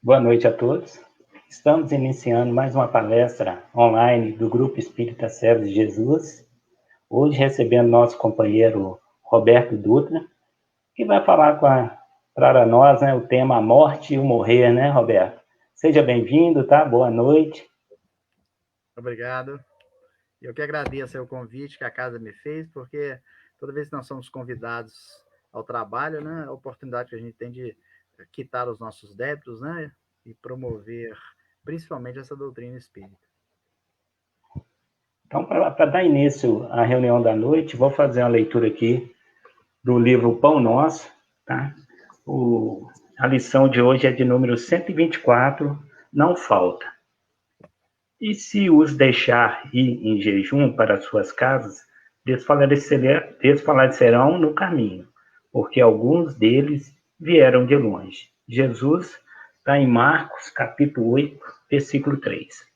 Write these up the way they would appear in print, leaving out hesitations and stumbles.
Boa noite a todos. Estamos iniciando mais uma palestra online do Grupo Espírita Servos de Jesus. Hoje recebendo nosso companheiro Roberto Dutra, que vai falar para nós, o tema a morte e o morrer, né, Roberto? Seja bem-vindo, tá? Boa noite. Obrigado. Eu que agradeço o convite que a casa me fez, porque toda vez que nós somos convidados ao trabalho, né, a oportunidade que a gente tem de quitar os nossos débitos, né, e promover principalmente essa doutrina espírita. Então, para dar início à reunião da noite, vou fazer uma leitura aqui do livro Pão Nosso, tá? A lição de hoje é de número 124, não falta. E se os deixar ir em jejum para suas casas, desfalecerão no caminho, porque alguns deles vieram de longe. Jesus está em Marcos, capítulo 8, versículo 3.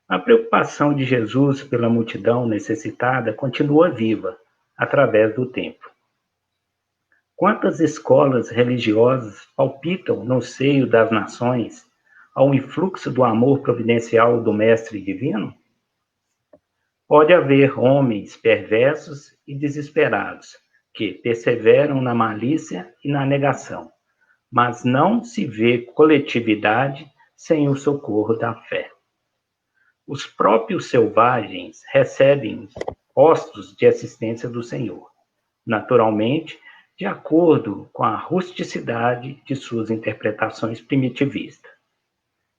A preocupação de Jesus pela multidão necessitada continua viva através do tempo. Quantas escolas religiosas palpitam no seio das nações ao influxo do amor providencial do Mestre Divino? Pode haver homens perversos e desesperados que perseveram na malícia e na negação, mas não se vê coletividade sem o socorro da fé. Os próprios selvagens recebem postos de assistência do Senhor, naturalmente, de acordo com a rusticidade de suas interpretações primitivistas.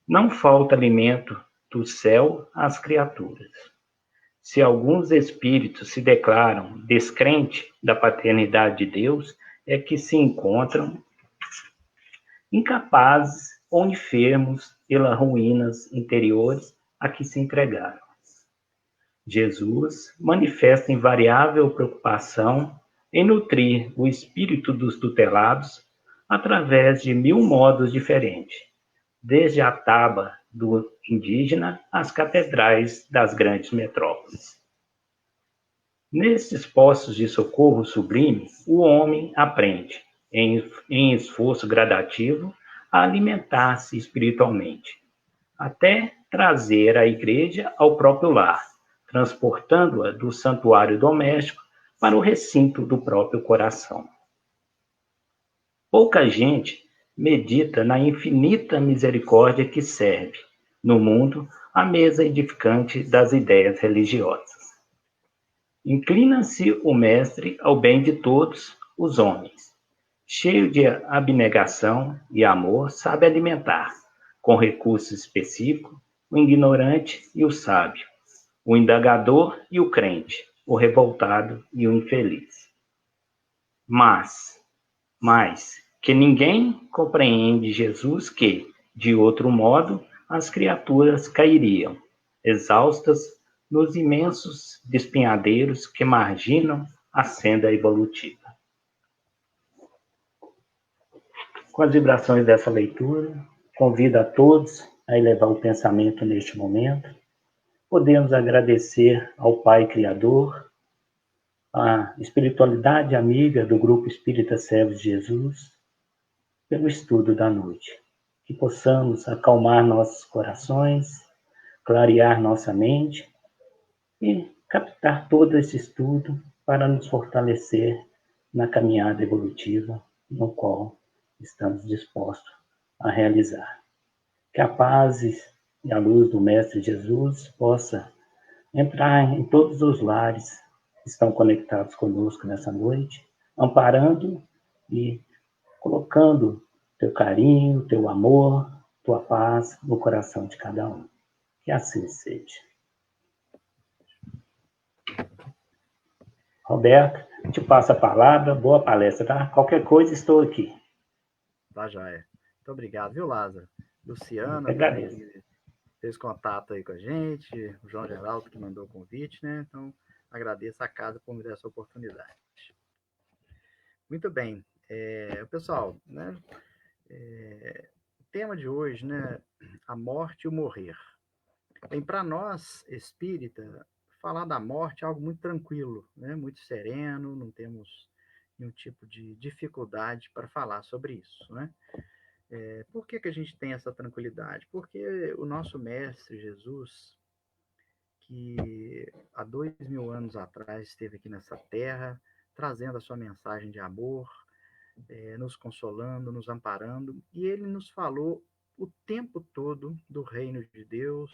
Não falta alimento do céu às criaturas. Se alguns espíritos se declaram descrentes da paternidade de Deus, é que se encontram incapazes ou enfermos pelas ruínas interiores a que se entregaram. Jesus manifesta invariável preocupação em nutrir o espírito dos tutelados através de 1000 modos diferentes, desde a taba do indígena às catedrais das grandes metrópoles. Nesses postos de socorro sublime, o homem aprende, em esforço gradativo, a alimentar-se espiritualmente, até trazer a igreja ao próprio lar, transportando-a do santuário doméstico para o recinto do próprio coração. Pouca gente medita na infinita misericórdia que serve, no mundo, a mesa edificante das ideias religiosas. Inclina-se o mestre ao bem de todos os homens. Cheio de abnegação e amor, sabe alimentar, com recursos específicos, o ignorante e o sábio, o indagador e o crente, o revoltado e o infeliz. Mas, que ninguém compreende Jesus que, de outro modo, as criaturas cairiam, exaustas nos imensos despenhadeiros que marginam a senda evolutiva. Com as vibrações dessa leitura, convido a todos a elevar o pensamento neste momento. Podemos agradecer ao Pai Criador, à espiritualidade amiga do Grupo Espírita Servos de Jesus, pelo estudo da noite. Que possamos acalmar nossos corações, clarear nossa mente e captar todo esse estudo para nos fortalecer na caminhada evolutiva no qual estamos dispostos a realizar. Que a paz e a luz do Mestre Jesus possa entrar em todos os lares que estão conectados conosco nessa noite, amparando e colocando teu carinho, teu amor, tua paz no coração de cada um. Que assim seja. Roberto, te passo a palavra, boa palestra, tá? Qualquer coisa, estou aqui. Tá, joia. Muito obrigado, viu, Lázaro? Eu que Luciana também agradeço. fez contato aí com a gente, o João Geraldo que mandou o convite, né? Então, agradeço a casa por me dar essa oportunidade. Muito bem. Pessoal, né? O tema de hoje, né? A morte e o morrer. Bem, para nós, espírita, falar da morte é algo muito tranquilo, né? Muito sereno, não temos nenhum tipo de dificuldade para falar sobre isso, né? Por que a gente tem essa tranquilidade? Porque o nosso Mestre Jesus, que há 2000 anos atrás esteve aqui nessa terra, trazendo a sua mensagem de amor, nos consolando, nos amparando, e ele nos falou o tempo todo do reino de Deus,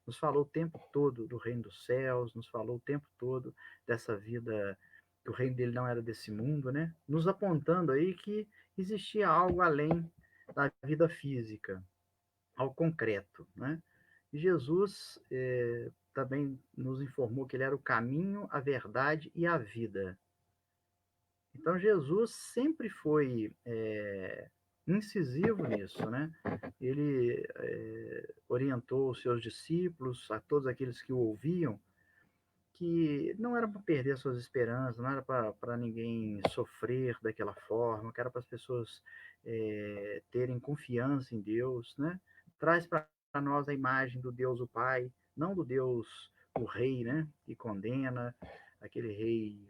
nos falou o tempo todo do reino dos céus, nos falou o tempo todo dessa vida, que o reino dele não era desse mundo, né? Nos apontando aí que existia algo além da vida física, ao concreto, né? E Jesus também nos informou que ele era o caminho, a verdade e a vida. Então Jesus sempre foi incisivo nisso, né? Ele orientou os seus discípulos, a todos aqueles que o ouviam, que não era para perder suas esperanças, não era para ninguém sofrer daquela forma, que era para as pessoas terem confiança em Deus, né? Traz para nós a imagem do Deus o Pai, não do Deus o Rei, né? Que condena, aquele rei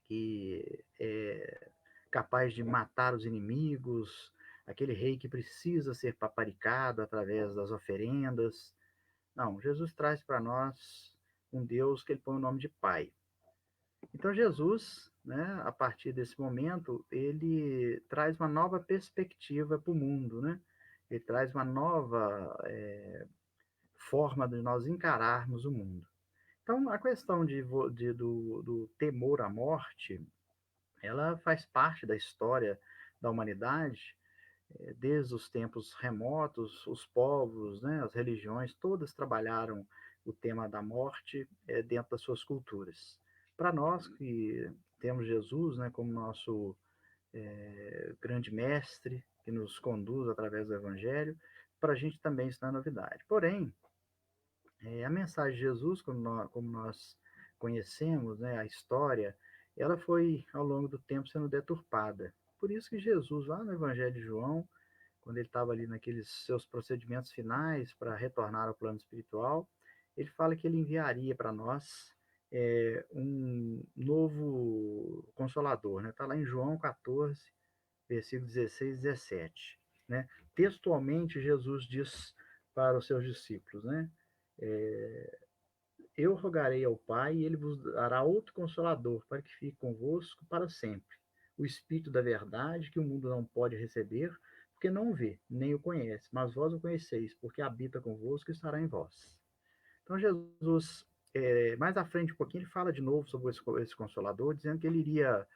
que é capaz de matar os inimigos, aquele rei que precisa ser paparicado através das oferendas. Não, Jesus traz para nós um Deus que ele põe o nome de Pai. Então Jesus, né, a partir desse momento, ele traz uma nova perspectiva para o mundo, né? Ele traz uma nova forma de nós encararmos o mundo. Então, a questão do temor à morte, ela faz parte da história da humanidade, desde os tempos remotos, os povos, né, as religiões, todas trabalharam o tema da morte dentro das suas culturas. Para nós que temos Jesus, né, como nosso grande mestre, que nos conduz através do Evangelho, para a gente também isso não é novidade. Porém, a mensagem de Jesus, como nós conhecemos, né, a história, ela foi, ao longo do tempo, sendo deturpada. Por isso que Jesus, lá no Evangelho de João, quando ele estava ali naqueles seus procedimentos finais para retornar ao plano espiritual, ele fala que ele enviaria para nós um novo consolador, né? Está lá em João 14, versículo 16 e 17. Né? Textualmente, Jesus diz para os seus discípulos, né? Eu rogarei ao Pai e ele vos dará outro consolador para que fique convosco para sempre. O Espírito da verdade, que o mundo não pode receber, porque não o vê, nem o conhece, mas vós o conheceis, porque habita convosco e estará em vós. Então Jesus, mais à frente um pouquinho, ele fala de novo sobre esse Consolador, dizendo que ele iria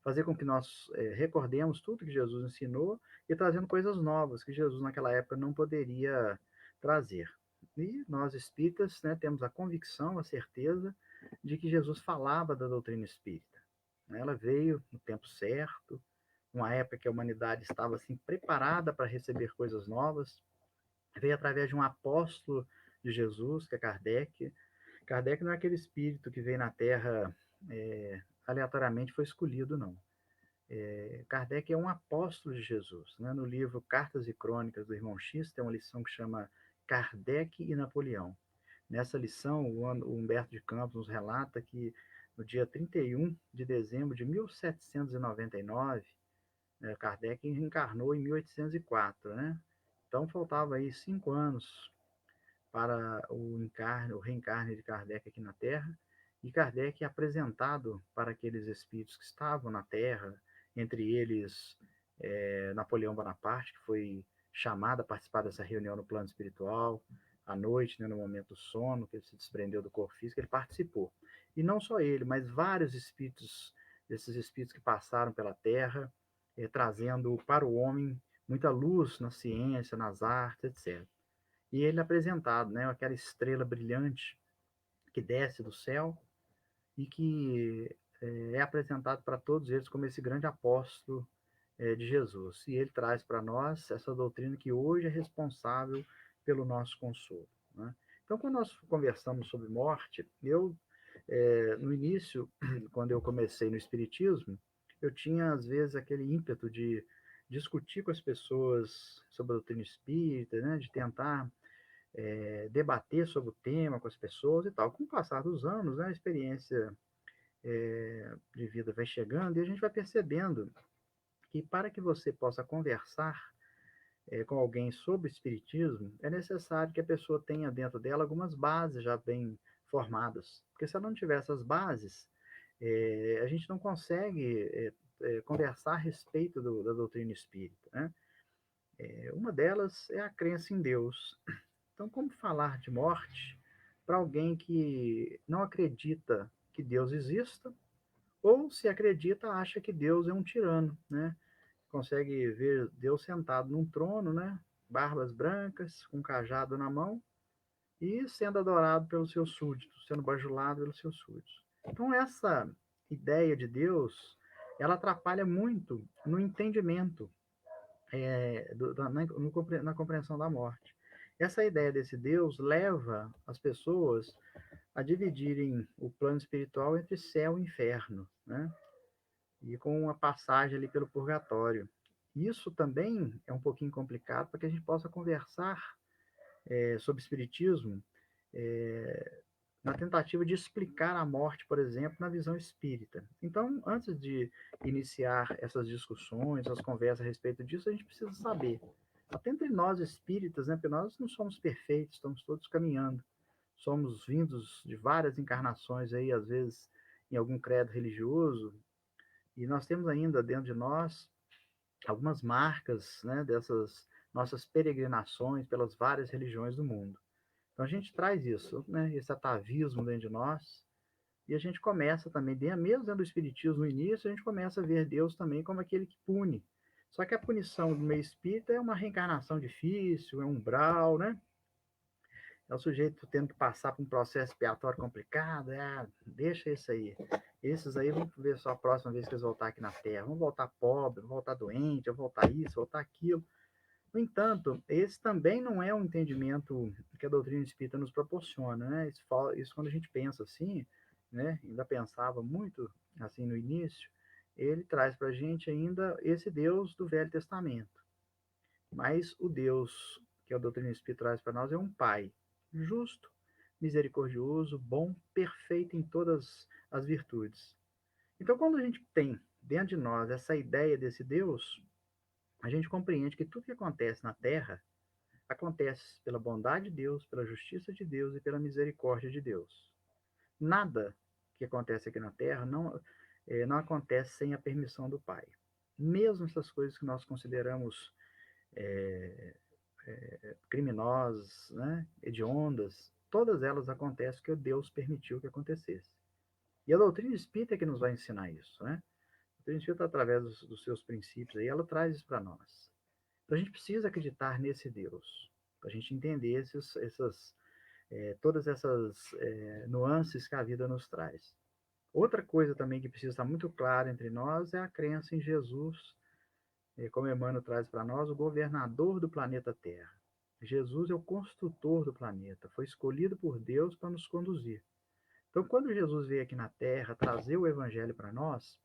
fazer com que nós recordemos tudo que Jesus ensinou e trazendo coisas novas que Jesus naquela época não poderia trazer. E nós espíritas, né, temos a convicção, a certeza de que Jesus falava da doutrina espírita. Ela veio no tempo certo, uma época que a humanidade estava assim preparada para receber coisas novas. Veio através de um apóstolo de Jesus, que é Kardec. Kardec não é aquele espírito que veio na Terra aleatoriamente, foi escolhido, não. Kardec é um apóstolo de Jesus. Né? No livro Cartas e Crônicas do Irmão X, tem uma lição que chama Kardec e Napoleão. Nessa lição, o Humberto de Campos nos relata que no dia 31 de dezembro de 1799, Kardec reencarnou em 1804, né? Então faltava aí 5 anos para o reencarne de Kardec aqui na Terra, e Kardec é apresentado para aqueles espíritos que estavam na Terra, entre eles Napoleão Bonaparte, que foi chamado a participar dessa reunião no plano espiritual, à noite, né, no momento do sono, que ele se desprendeu do corpo físico, ele participou. E não só ele, mas vários espíritos, desses espíritos que passaram pela Terra, trazendo para o homem muita luz na ciência, nas artes, etc. E ele é apresentado, né, aquela estrela brilhante que desce do céu e que é apresentado para todos eles como esse grande apóstolo de Jesus. E ele traz para nós essa doutrina que hoje é responsável pelo nosso consolo. Né? Então, quando nós conversamos sobre morte, no início, quando eu comecei no Espiritismo, eu tinha, às vezes, aquele ímpeto de discutir com as pessoas sobre a doutrina espírita, né? De tentar debater sobre o tema com as pessoas e tal. Com o passar dos anos, né, a experiência de vida vai chegando e a gente vai percebendo que para que você possa conversar com alguém sobre espiritismo, é necessário que a pessoa tenha dentro dela algumas bases já bem formadas. Porque se ela não tiver essas bases, a gente não consegue conversar a respeito da doutrina espírita, né? Uma delas é a crença em Deus. Então, como falar de morte para alguém que não acredita que Deus exista, ou se acredita, acha que Deus é um tirano, né? Consegue ver Deus sentado num trono, né? Barbas brancas, com um cajado na mão, e sendo adorado pelos seus súditos, sendo bajulado pelos seus súditos. Então, essa ideia de Deus, ela atrapalha muito no entendimento, na compreensão da morte. Essa ideia desse Deus leva as pessoas a dividirem o plano espiritual entre céu e inferno, né? E com uma passagem ali pelo purgatório. Isso também é um pouquinho complicado para que a gente possa conversar sobre espiritismo, é, na tentativa de explicar a morte, por exemplo, na visão espírita. Então, antes de iniciar essas discussões, as conversas a respeito disso, a gente precisa saber, até entre nós espíritas, né, porque nós não somos perfeitos, estamos todos caminhando, somos vindos de várias encarnações aí, às vezes em algum credo religioso, e nós temos ainda dentro de nós algumas marcas, né, dessas nossas peregrinações pelas várias religiões do mundo. Então a gente traz isso, né, esse atavismo dentro de nós, e a gente começa também, mesmo dentro do Espiritismo no início, a gente começa a ver Deus também como aquele que pune. Só que a punição do meio espírita é uma reencarnação difícil, é um umbral, né? É o sujeito tendo que passar por um processo expiatório complicado, deixa isso aí. Esses aí vamos ver só a próxima vez que eles voltar aqui na Terra. Vão voltar pobre, vão voltar doente, vão voltar isso, voltar aquilo. No entanto, esse também não é um entendimento que a doutrina espírita nos proporciona, né? Isso quando a gente pensa assim, né? Ainda pensava muito assim no início, ele traz para a gente ainda esse Deus do Velho Testamento. Mas o Deus que a doutrina espírita traz para nós é um Pai justo, misericordioso, bom, perfeito em todas as virtudes. Então, quando a gente tem dentro de nós essa ideia desse Deus, a gente compreende que tudo que acontece na Terra acontece pela bondade de Deus, pela justiça de Deus e pela misericórdia de Deus. Nada que acontece aqui na Terra não acontece sem a permissão do Pai. Mesmo essas coisas que nós consideramos criminosas, né, hediondas, todas elas acontecem porque Deus permitiu que acontecesse. E a doutrina espírita é que nos vai ensinar isso, né? A doutrina espírita, através dos seus princípios, aí, ela traz isso para nós. Então a gente precisa acreditar nesse Deus, para a gente entender todas essas nuances que a vida nos traz. Outra coisa também que precisa estar muito clara entre nós é a crença em Jesus, como Emmanuel traz para nós, o governador do planeta Terra. Jesus é o construtor do planeta, foi escolhido por Deus para nos conduzir. Então, quando Jesus veio aqui na Terra trazer o Evangelho para nós,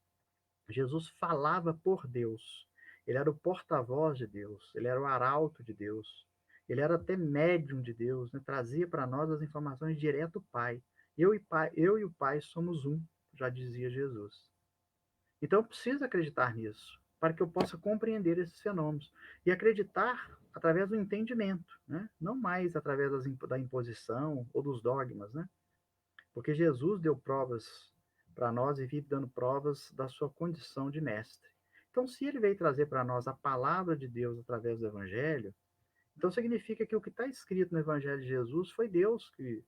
Jesus falava por Deus. Ele era o porta-voz de Deus, ele era o arauto de Deus, ele era até médium de Deus, né? Trazia para nós as informações direto do Pai. Eu e o Pai somos um, já dizia Jesus. Então, eu preciso acreditar nisso, para que eu possa compreender esses fenômenos. E acreditar através do entendimento, né? Não mais através da imposição ou dos dogmas, né? Porque Jesus deu provas para nós e vive dando provas da sua condição de mestre. Então, se ele veio trazer para nós a palavra de Deus através do Evangelho, então significa que o que está escrito no Evangelho de Jesus foi Deus que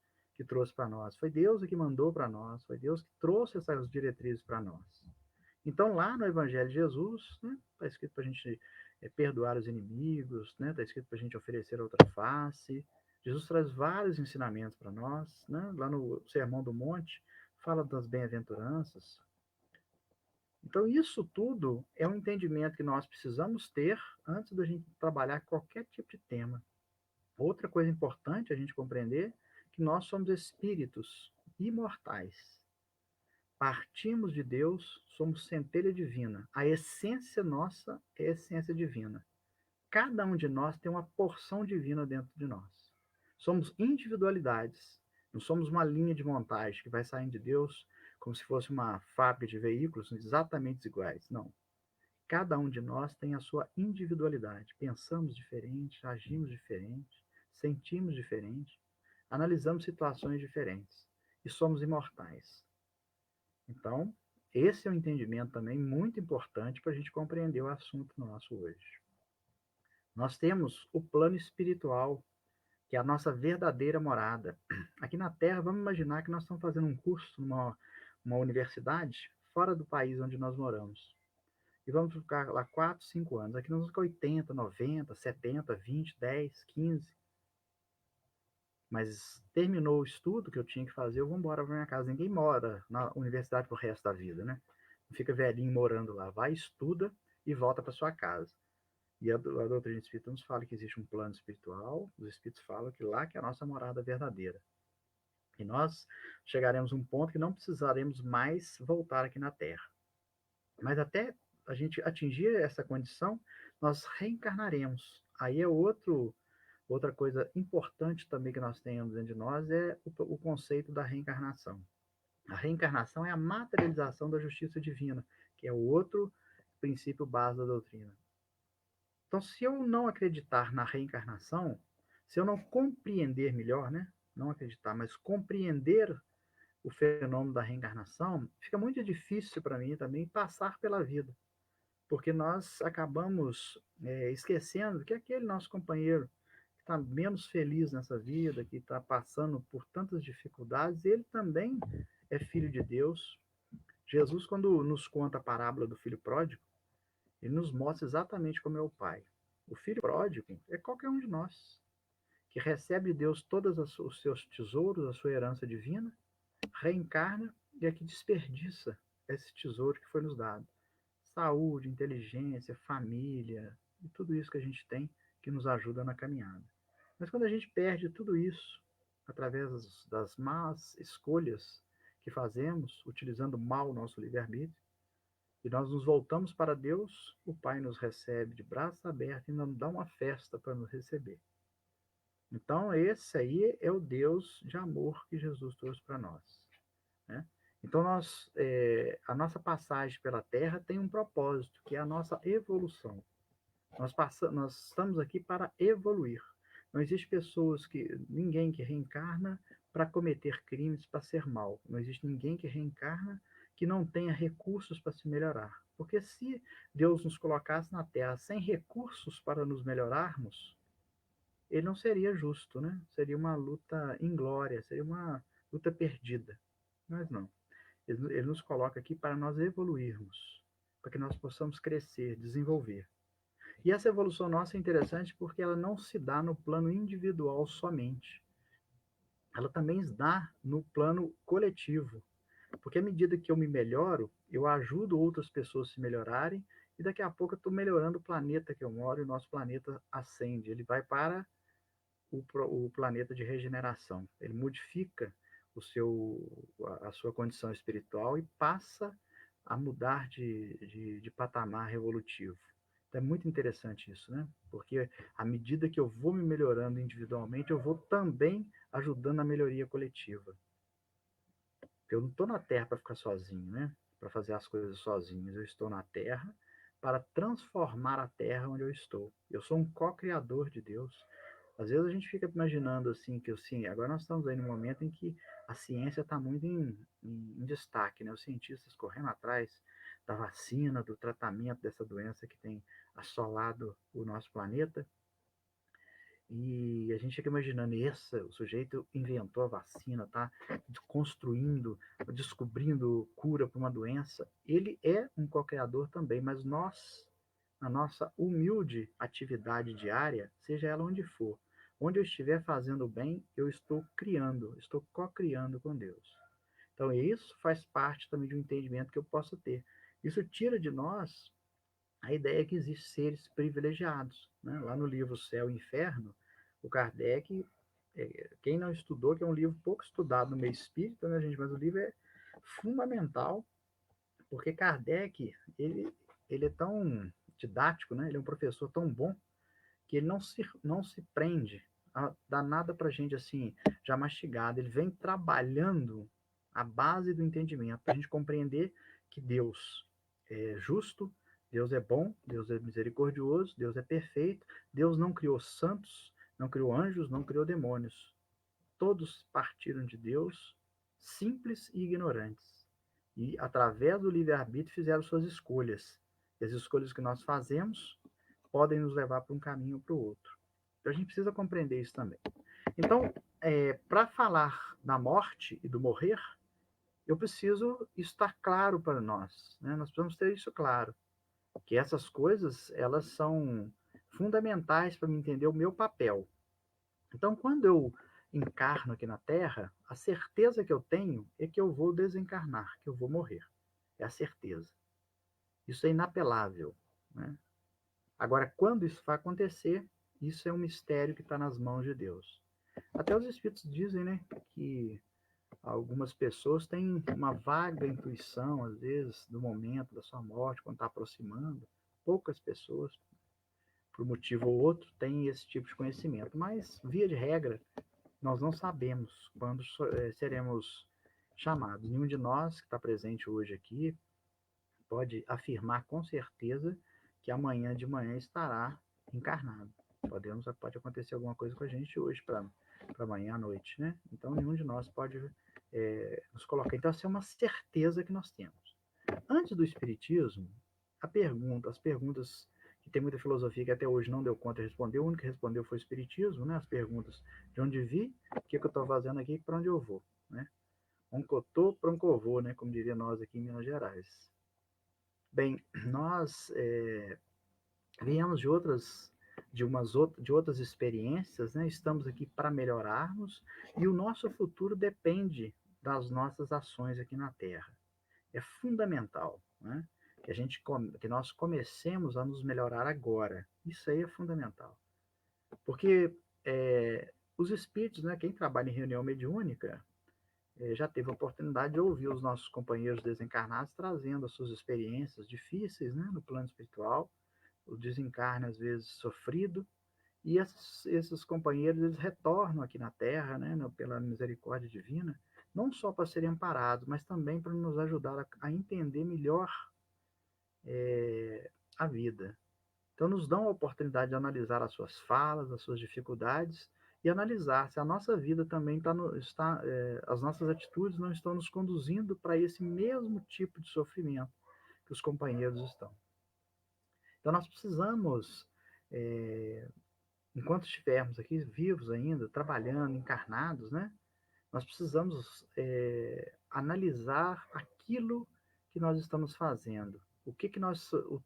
trouxe para nós, foi Deus que mandou para nós, foi Deus que trouxe essas diretrizes para nós. Então, lá no Evangelho de Jesus, né, está escrito para a gente perdoar os inimigos, né, está escrito para a gente oferecer a outra face. Jesus traz vários ensinamentos para nós. Né? Lá no Sermão do Monte, fala das bem-aventuranças. Então, isso tudo é um entendimento que nós precisamos ter antes da gente trabalhar qualquer tipo de tema. Outra coisa importante a gente compreender é que nós somos espíritos imortais. Partimos de Deus, somos centelha divina. A essência nossa é a essência divina. Cada um de nós tem uma porção divina dentro de nós. Somos individualidades. Não somos uma linha de montagem que vai saindo de Deus como se fosse uma fábrica de veículos exatamente iguais. Não. Cada um de nós tem a sua individualidade. Pensamos diferente, agimos diferente, sentimos diferente, analisamos situações diferentes e somos imortais. Então, esse é um entendimento também muito importante para a gente compreender o assunto nosso hoje. Nós temos o plano espiritual, que é a nossa verdadeira morada. Aqui na Terra, vamos imaginar que nós estamos fazendo um curso numa universidade fora do país onde nós moramos. E vamos ficar lá 4, 5 anos. Aqui nós vamos ficar 80, 90, 70, 20, 10, 15. Mas terminou o estudo que eu tinha que fazer, eu vou embora para minha casa. Ninguém mora na universidade pro resto da vida, né? Não fica velhinho morando lá. Vai, estuda e volta para sua casa. E a doutrina espírita nos fala que existe um plano espiritual, os espíritos falam que lá que é a nossa morada verdadeira. E nós chegaremos a um ponto que não precisaremos mais voltar aqui na Terra. Mas até a gente atingir essa condição, nós reencarnaremos. Aí é outra coisa importante também que nós temos dentro de nós é o conceito da reencarnação. A reencarnação é a materialização da justiça divina, que é o outro princípio base da doutrina. Então, se eu não acreditar na reencarnação, se eu não compreender melhor, né? Não acreditar, mas compreender o fenômeno da reencarnação, fica muito difícil para mim também passar pela vida. Porque nós acabamos esquecendo que aquele nosso companheiro que está menos feliz nessa vida, que está passando por tantas dificuldades, ele também é filho de Deus. Jesus, quando nos conta a parábola do filho pródigo, ele nos mostra exatamente como é o pai. O filho pródigo é qualquer um de nós, que recebe de Deus todos os seus tesouros, a sua herança divina, reencarna e é que desperdiça esse tesouro que foi nos dado. Saúde, inteligência, família, e tudo isso que a gente tem que nos ajuda na caminhada. Mas quando a gente perde tudo isso, através das más escolhas que fazemos, utilizando mal o nosso livre-arbítrio, e nós nos voltamos para Deus, o Pai nos recebe de braços abertos e nos dá uma festa para nos receber. Então, esse aí é o Deus de amor que Jesus trouxe para nós, né? Então, a nossa passagem pela Terra tem um propósito, que é a nossa evolução. Nós estamos aqui para evoluir. Não existe ninguém que reencarna para cometer crimes, para ser mal. Não existe ninguém que reencarna que não tenha recursos para se melhorar. Porque se Deus nos colocasse na Terra sem recursos para nos melhorarmos, ele não seria justo, né? Seria uma luta inglória, seria uma luta perdida. Mas não. Ele nos coloca aqui para nós evoluirmos, para que nós possamos crescer, desenvolver. E essa evolução nossa é interessante porque ela não se dá no plano individual somente. Ela também se dá no plano coletivo. Porque à medida que eu me melhoro, eu ajudo outras pessoas a se melhorarem e daqui a pouco eu estou melhorando o planeta que eu moro e o nosso planeta ascende. Ele vai para o planeta de regeneração. Ele modifica a sua condição espiritual e passa a mudar de patamar evolutivo. Então é muito interessante isso, né? Porque à medida que eu vou me melhorando individualmente, eu vou também ajudando a melhoria coletiva. Eu não estou na Terra para ficar sozinho, né? Para fazer as coisas sozinho. Eu estou na Terra para transformar a Terra onde eu estou. Eu sou um co-criador de Deus. Às vezes a gente fica imaginando assim, que assim, agora nós estamos aí num momento em que a ciência está muito em destaque, né? Os cientistas correndo atrás da vacina, do tratamento dessa doença que tem assolado o nosso planeta. E a gente fica imaginando, o sujeito inventou a vacina, tá construindo, descobrindo cura para uma doença. Ele é um co-criador também, mas nós, na nossa humilde atividade diária, seja ela onde for, onde eu estiver fazendo bem, eu estou criando, estou co-criando com Deus. Então isso faz parte também de um entendimento que eu posso ter. Isso tira de nós a ideia que existem seres privilegiados, né? Lá no livro Céu e Inferno, o Kardec, quem não estudou, que é um livro pouco estudado no meio espírita, né, gente? Mas o livro é fundamental, porque Kardec, ele é tão didático, né? Ele é um professor tão bom, que ele não se prende a dar nada para a gente assim, já mastigado. Ele vem trabalhando a base do entendimento, para a gente compreender que Deus é justo, Deus é bom, Deus é misericordioso, Deus é perfeito. Deus não criou santos, não criou anjos, não criou demônios. Todos partiram de Deus, simples e ignorantes. E, através do livre-arbítrio, fizeram suas escolhas. E as escolhas que nós fazemos podem nos levar para um caminho ou para o outro. Então, a gente precisa compreender isso também. Então, para falar da morte e do morrer, eu preciso estar claro para nós. Né? Nós precisamos ter isso claro. Que essas coisas, elas são fundamentais para me entender o meu papel. Então, quando eu encarno aqui na Terra, a certeza que eu tenho é que eu vou desencarnar, que eu vou morrer. É a certeza. Isso é inapelável. Né? Agora, quando isso vai acontecer, isso é um mistério que está nas mãos de Deus. Até os Espíritos dizem, né, que algumas pessoas têm uma vaga intuição, às vezes, do momento da sua morte, quando está aproximando. Poucas pessoas, por um motivo ou outro, têm esse tipo de conhecimento. Mas, via de regra, nós não sabemos quando seremos chamados. Nenhum de nós que está presente hoje aqui pode afirmar com certeza que amanhã de manhã estará encarnado. Pode acontecer alguma coisa com a gente hoje para amanhã à noite, né? Então nenhum de nós pode nos colocar. Então essa é uma certeza que nós temos. Antes do Espiritismo, as perguntas que tem muita filosofia que até hoje não deu conta de responder, o único que respondeu foi o Espiritismo, né? As perguntas de onde vi, o que eu estou fazendo aqui e para onde eu vou, né? Oncotô, proncovô, né? Como diria nós aqui em Minas Gerais. Bem, nós viemos de outras experiências, né? Estamos aqui para melhorarmos e o nosso futuro depende das nossas ações aqui na Terra. É fundamental, né? Que nós comecemos a nos melhorar agora. Isso aí é fundamental. Porque os espíritos, né, quem trabalha em reunião mediúnica, já teve a oportunidade de ouvir os nossos companheiros desencarnados trazendo as suas experiências difíceis, né, no plano espiritual, o desencarne às vezes sofrido, e esses companheiros eles retornam aqui na Terra, né, pela misericórdia divina, não só para serem amparados, mas também para nos ajudar a entender melhor a vida. Então, nos dão a oportunidade de analisar as suas falas, as suas dificuldades e analisar se a nossa vida também as nossas atitudes não estão nos conduzindo para esse mesmo tipo de sofrimento que os companheiros estão. Então, nós precisamos, enquanto estivermos aqui vivos ainda, trabalhando, encarnados, né? Nós precisamos analisar aquilo que nós estamos fazendo. O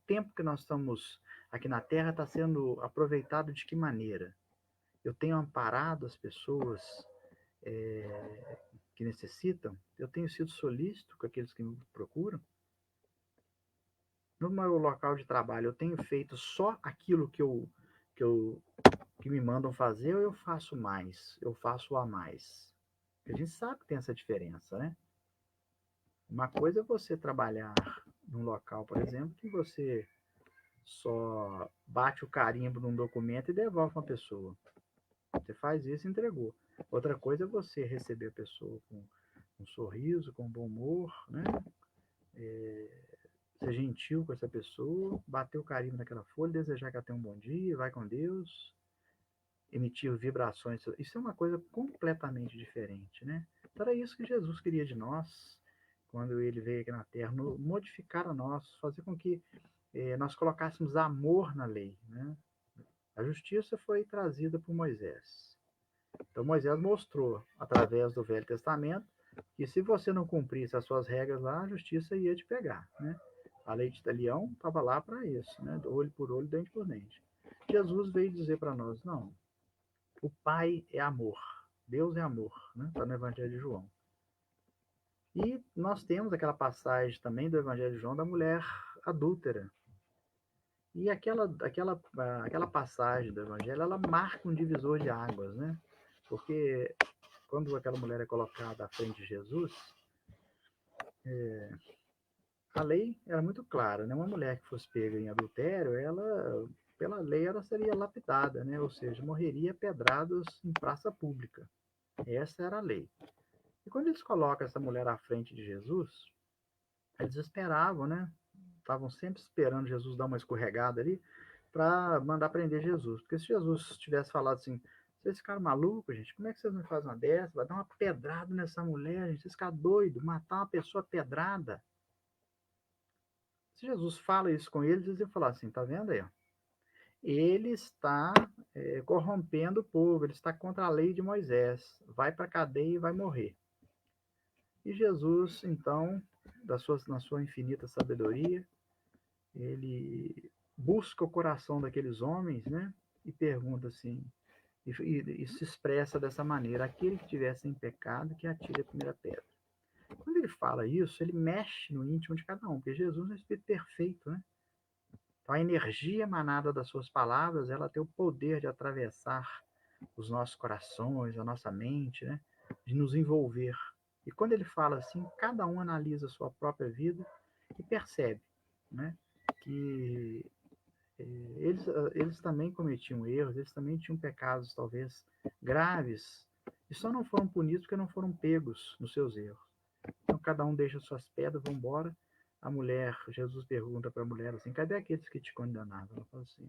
tempo que nós estamos aqui na Terra está sendo aproveitado de que maneira? Eu tenho amparado as pessoas que necessitam? Eu tenho sido solícito com aqueles que me procuram? No meu local de trabalho, eu tenho feito só aquilo que me mandam fazer ou eu faço mais? Eu faço a mais? A gente sabe que tem essa diferença, né? Uma coisa é você trabalhar num local, por exemplo, que você só bate o carimbo num documento e devolve para uma pessoa. Você faz isso e entregou. Outra coisa é você receber a pessoa com um sorriso, com bom humor, né? Ser gentil com essa pessoa, bater o carimbo naquela folha, desejar que ela tenha um bom dia, vai com Deus, emitir vibrações. Isso é uma coisa completamente diferente, né? Então era isso que Jesus queria de nós, quando ele veio aqui na Terra, modificar a nós, fazer com que nós colocássemos amor na lei, né? A justiça foi trazida por Moisés. Então Moisés mostrou, através do Velho Testamento, que se você não cumprisse as suas regras lá, a justiça ia te pegar, né? A lei de Leão estava lá para isso, né? Olho por olho, dente por dente. Jesus veio dizer para nós, não, o Pai é amor, Deus é amor, né? Está no Evangelho de João. E nós temos aquela passagem também do Evangelho de João da mulher adúltera. E aquela passagem do Evangelho, ela marca um divisor de águas, né? Porque quando aquela mulher é colocada à frente de Jesus, a lei era muito clara, né? Uma mulher que fosse pega em adultério, ela, pela lei, ela seria lapidada, né? Ou seja, morreria pedrados em praça pública. Essa era a lei. E quando eles colocam essa mulher à frente de Jesus, eles esperavam, né? estavam sempre esperando Jesus dar uma escorregada ali para mandar prender Jesus. Porque se Jesus tivesse falado assim, vocês ficaram malucos, gente, como é que vocês não fazem uma dessa? Vai dar uma pedrada nessa mulher, gente, vocês ficaram doidos, matar uma pessoa pedrada. Se Jesus fala isso com eles, eles iam falar assim, tá vendo aí? Ele está corrompendo o povo, ele está contra a lei de Moisés, vai para a cadeia e vai morrer. E Jesus, então, na sua infinita sabedoria, ele busca o coração daqueles homens, né? E pergunta assim, e se expressa dessa maneira: aquele que tiver sem pecado, que atire a primeira pedra. Quando ele fala isso, ele mexe no íntimo de cada um, porque Jesus é um Espírito perfeito, né? Então, a energia emanada das suas palavras, ela tem o poder de atravessar os nossos corações, a nossa mente, né? De nos envolver. E quando ele fala assim, cada um analisa a sua própria vida e percebe, né? Que eles também cometiam erros, eles também tinham pecados talvez graves, e só não foram punidos porque não foram pegos nos seus erros. Então cada um deixa suas pedras, vão embora. A mulher, Jesus pergunta para a mulher assim, cadê aqueles que te condenavam? Ela fala assim,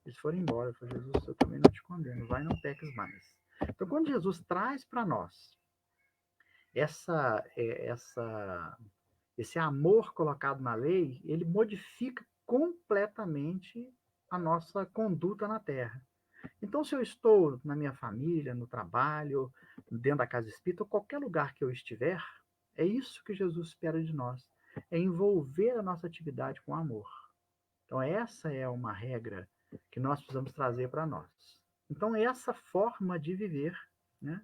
eles foram embora. Eu falo, Jesus, eu também não te condeno, vai, não peques mais. Então quando Jesus traz para nós essa, esse amor colocado na lei, ele modifica completamente a nossa conduta na Terra. Então, se eu estou na minha família, no trabalho, dentro da casa espírita, ou qualquer lugar que eu estiver, é isso que Jesus espera de nós. É envolver a nossa atividade com amor. Então, essa é uma regra que nós precisamos trazer para nós. Então, essa forma de viver, né,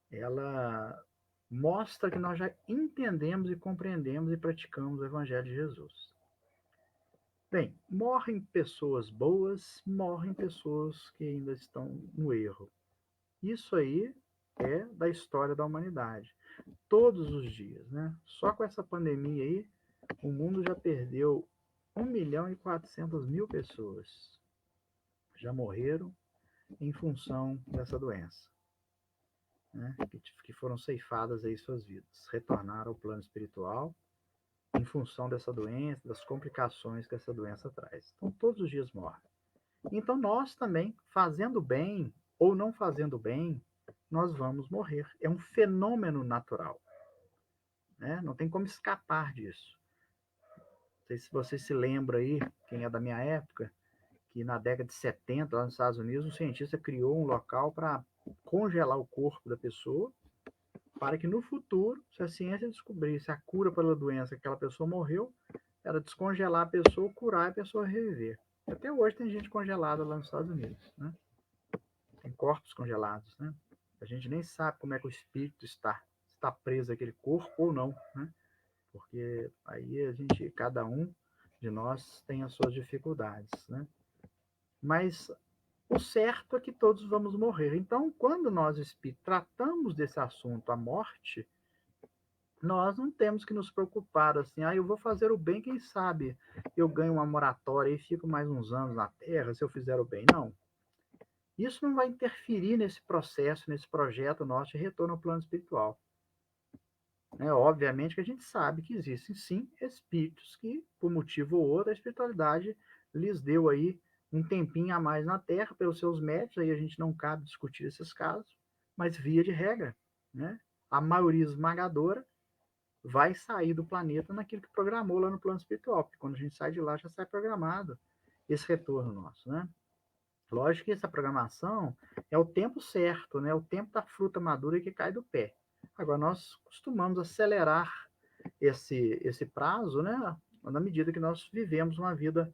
ela mostra que nós já entendemos e compreendemos e praticamos o Evangelho de Jesus. Bem, morrem pessoas boas, morrem pessoas que ainda estão no erro. Isso aí é da história da humanidade. Todos os dias, né? Só com essa pandemia aí, o mundo já perdeu 1.400.000 pessoas. Já morreram em função dessa doença, né? Que foram ceifadas aí suas vidas. Retornaram ao plano espiritual em função dessa doença, das complicações que essa doença traz. Então, todos os dias morrem. Então, nós também, fazendo bem ou não fazendo bem, nós vamos morrer. É um fenômeno natural, né? Não tem como escapar disso. Não sei se você se lembra aí, quem é da minha época, que na década de 70, lá nos Estados Unidos, um cientista criou um local para congelar o corpo da pessoa, para que no futuro, se a ciência descobrisse a cura pela doença que aquela pessoa morreu, era descongelar a pessoa, curar a pessoa reviver. Até hoje tem gente congelada lá nos Estados Unidos, né? Tem corpos congelados, né? A gente nem sabe como é que o espírito está preso àquele corpo ou não, né? Porque aí cada um de nós tem as suas dificuldades, né? Mas o certo é que todos vamos morrer. Então, quando nós espíritos tratamos desse assunto, a morte, nós não temos que nos preocupar assim, eu vou fazer o bem, quem sabe eu ganho uma moratória e fico mais uns anos na Terra se eu fizer o bem. Não. Isso não vai interferir nesse processo, nesse projeto nosso de retorno ao plano espiritual. Obviamente que a gente sabe que existem sim espíritos que, por motivo ou outro, a espiritualidade lhes deu aí um tempinho a mais na Terra pelos seus méritos, aí a gente não cabe discutir esses casos, mas via de regra, né? A maioria esmagadora vai sair do planeta naquilo que programou lá no plano espiritual, porque quando a gente sai de lá já sai programado esse retorno nosso, né? Lógico que essa programação é o tempo certo, né? O tempo da fruta madura que cai do pé. Agora, nós costumamos acelerar esse prazo, né? Na medida que nós vivemos uma vida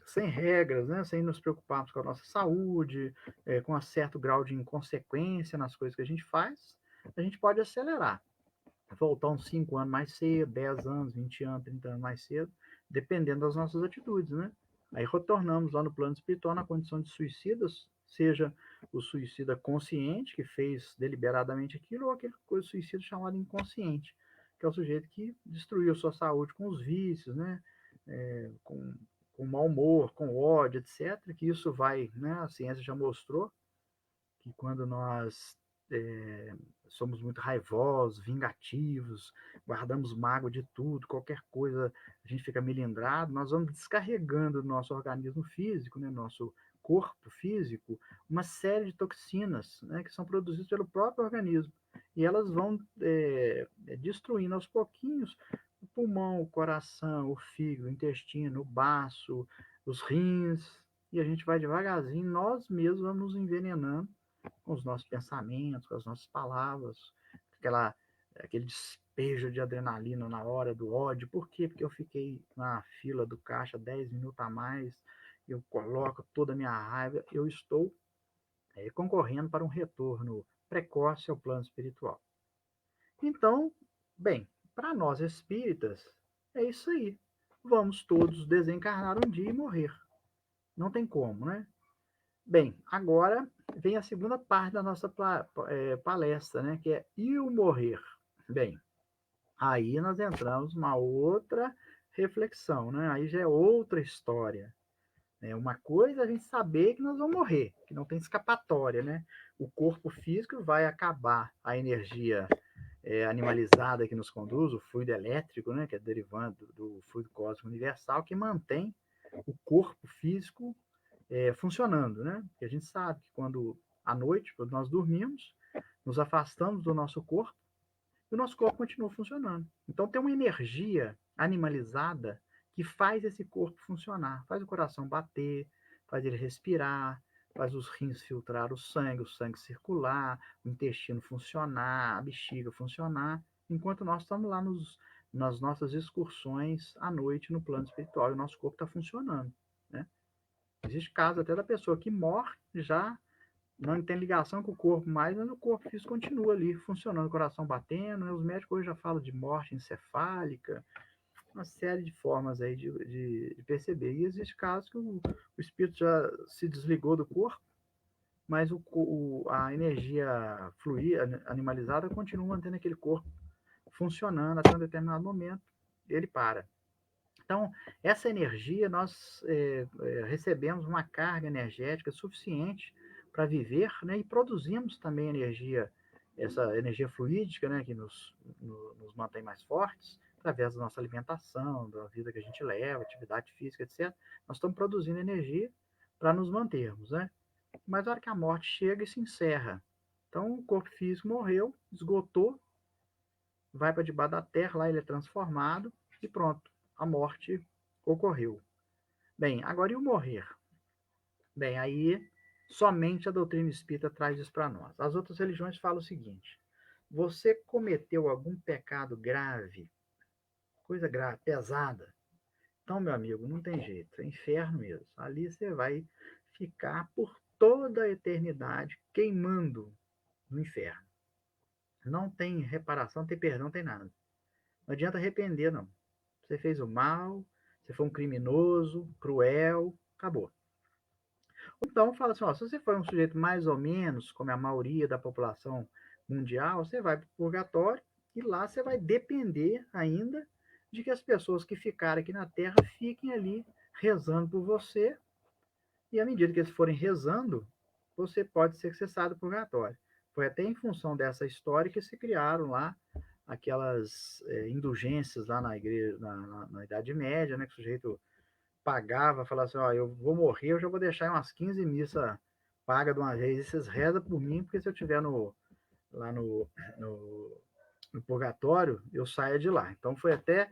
sem regras, né? Sem nos preocuparmos com a nossa saúde, com um certo grau de inconsequência nas coisas que a gente pode acelerar. Voltar uns 5 anos mais cedo, 10 anos, 20 anos, 30 anos mais cedo, dependendo das nossas atitudes, né? Aí retornamos lá no plano espiritual na condição de suicidas, seja o suicida consciente, que fez deliberadamente aquilo, ou aquele suicida chamado inconsciente, que é o sujeito que destruiu sua saúde com os vícios, né? Com mau humor, com ódio, etc. Que isso vai, né? A ciência já mostrou que quando nós somos muito raivosos, vingativos, guardamos mágoa de tudo, qualquer coisa a gente fica melindrado, nós vamos descarregando no nosso organismo físico, né, nosso corpo físico, uma série de toxinas, né, que são produzidas pelo próprio organismo. E elas vão destruindo aos pouquinhos o pulmão, o coração, o fígado, o intestino, o baço, os rins, e a gente vai devagarzinho, nós mesmos vamos nos envenenando com os nossos pensamentos, com as nossas palavras, aquele despejo de adrenalina na hora do ódio. Por quê? Porque eu fiquei na fila do caixa 10 minutos a mais, eu coloco toda a minha raiva, eu estou concorrendo para um retorno precoce ao plano espiritual. Então, bem, para nós espíritas, é isso aí. Vamos todos desencarnar um dia e morrer. Não tem como, né? Bem, agora vem a segunda parte da nossa palestra, né? Que é e o morrer? Bem, aí nós entramos numa outra reflexão, né? Aí já é outra história. Né? Uma coisa é a gente saber que nós vamos morrer, que não tem escapatória, né? O corpo físico vai acabar, a energia animalizada que nos conduz, o fluido elétrico, né? Que é derivando do fluido cósmico universal, que mantém o corpo físico funcionando, né? Porque a gente sabe que quando à noite, quando nós dormimos, nos afastamos do nosso corpo e o nosso corpo continua funcionando. Então tem uma energia animalizada que faz esse corpo funcionar, faz o coração bater, faz ele respirar, faz os rins filtrar o sangue circular, o intestino funcionar, a bexiga funcionar, enquanto nós estamos lá nas nossas excursões à noite no plano espiritual e o nosso corpo está funcionando, né? Existe caso até da pessoa que morre já não tem ligação com o corpo mais, mas o corpo físico continua ali funcionando, o coração batendo, né? Os médicos hoje já falam de morte encefálica, uma série de formas aí de perceber. E existe casos que o espírito já se desligou do corpo, mas a energia fluida, animalizada, continua mantendo aquele corpo funcionando até um determinado momento, ele para. Então, essa energia, nós recebemos uma carga energética suficiente para viver, né, e produzimos também energia, essa energia fluídica, né, que nos mantém mais fortes, através da nossa alimentação, da vida que a gente leva, atividade física, etc. Nós estamos produzindo energia para nos mantermos, né? Mas a hora que a morte chega e se encerra. Então, o corpo físico morreu, esgotou, vai para debaixo da terra, lá ele é transformado e pronto, a morte ocorreu. Bem, agora e o morrer? Bem, aí somente a doutrina espírita traz isso para nós. As outras religiões falam o seguinte: você cometeu algum pecado grave, coisa grave, pesada, então, meu amigo, não tem jeito, é inferno mesmo. Ali você vai ficar por toda a eternidade queimando no inferno. Não tem reparação, não tem perdão, não tem nada. Não adianta arrepender, não. Você fez o mal, você foi um criminoso, cruel, acabou. Então, fala assim, ó, se você for um sujeito mais ou menos, como a maioria da população mundial, você vai para o purgatório e lá você vai depender ainda de que as pessoas que ficarem aqui na Terra fiquem ali rezando por você, e à medida que eles forem rezando, você pode ser cessado do purgatório. Foi até em função dessa história que se criaram lá aquelas indulgências lá na igreja, na Idade Média, né, que o sujeito pagava, falava assim, ó, eu vou morrer, eu já vou deixar umas 15 missas pagas de uma vez, e vocês rezam por mim, porque se eu estiver lá no, no purgatório, eu saia de lá. Então foi até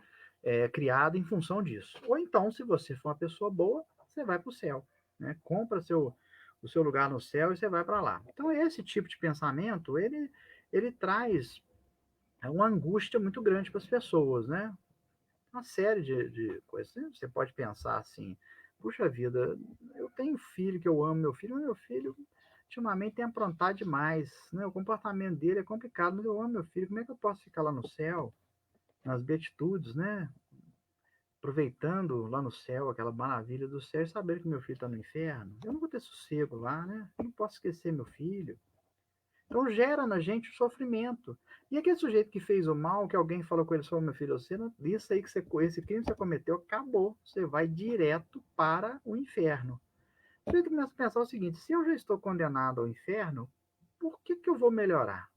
criado em função disso. Ou então, se você for uma pessoa boa, você vai para o céu, né? Compra o seu lugar no céu e você vai para lá. Então esse tipo de pensamento, ele traz uma angústia muito grande para as pessoas, né? Uma série de coisas. Você pode pensar assim, puxa vida, eu tenho filho que eu amo meu filho ultimamente tem aprontado demais, né? O comportamento dele é complicado, mas eu amo meu filho, como é que eu posso ficar lá no céu, nas beatitudes, né? Aproveitando lá no céu, aquela maravilha do céu, e saber que meu filho está no inferno, eu não vou ter sossego lá, né? Eu não posso esquecer meu filho. Então gera na gente o sofrimento. E aquele sujeito que fez o mal, que alguém falou com ele, só meu filho, você não, isso aí que você, esse crime que você cometeu, acabou. Você vai direto para o inferno. O sujeito começa a pensar o seguinte: se eu já estou condenado ao inferno, por que eu vou melhorar?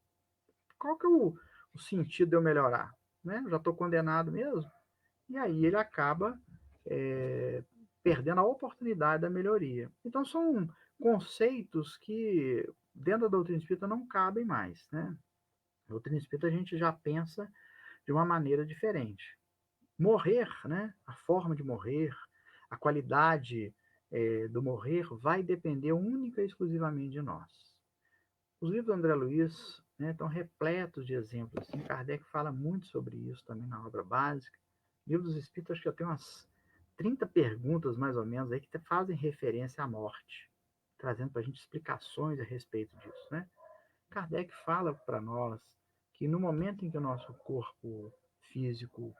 Qual que é o sentido de eu melhorar? Né? Eu já estou condenado mesmo. E aí ele acaba perdendo a oportunidade da melhoria. Então são conceitos que dentro da doutrina espírita não cabem mais. Né? Na doutrina espírita a gente já pensa de uma maneira diferente. Morrer, né? A forma de morrer, a qualidade do morrer vai depender única e exclusivamente de nós. Os livros do André Luiz, né, estão repletos de exemplos. Assim. Kardec fala muito sobre isso também na obra básica. O livro dos Espíritos, acho que já tem umas 30 perguntas, mais ou menos, aí, que fazem referência à morte, trazendo para a gente explicações a respeito disso. Né? Kardec fala para nós que no momento em que o nosso corpo físico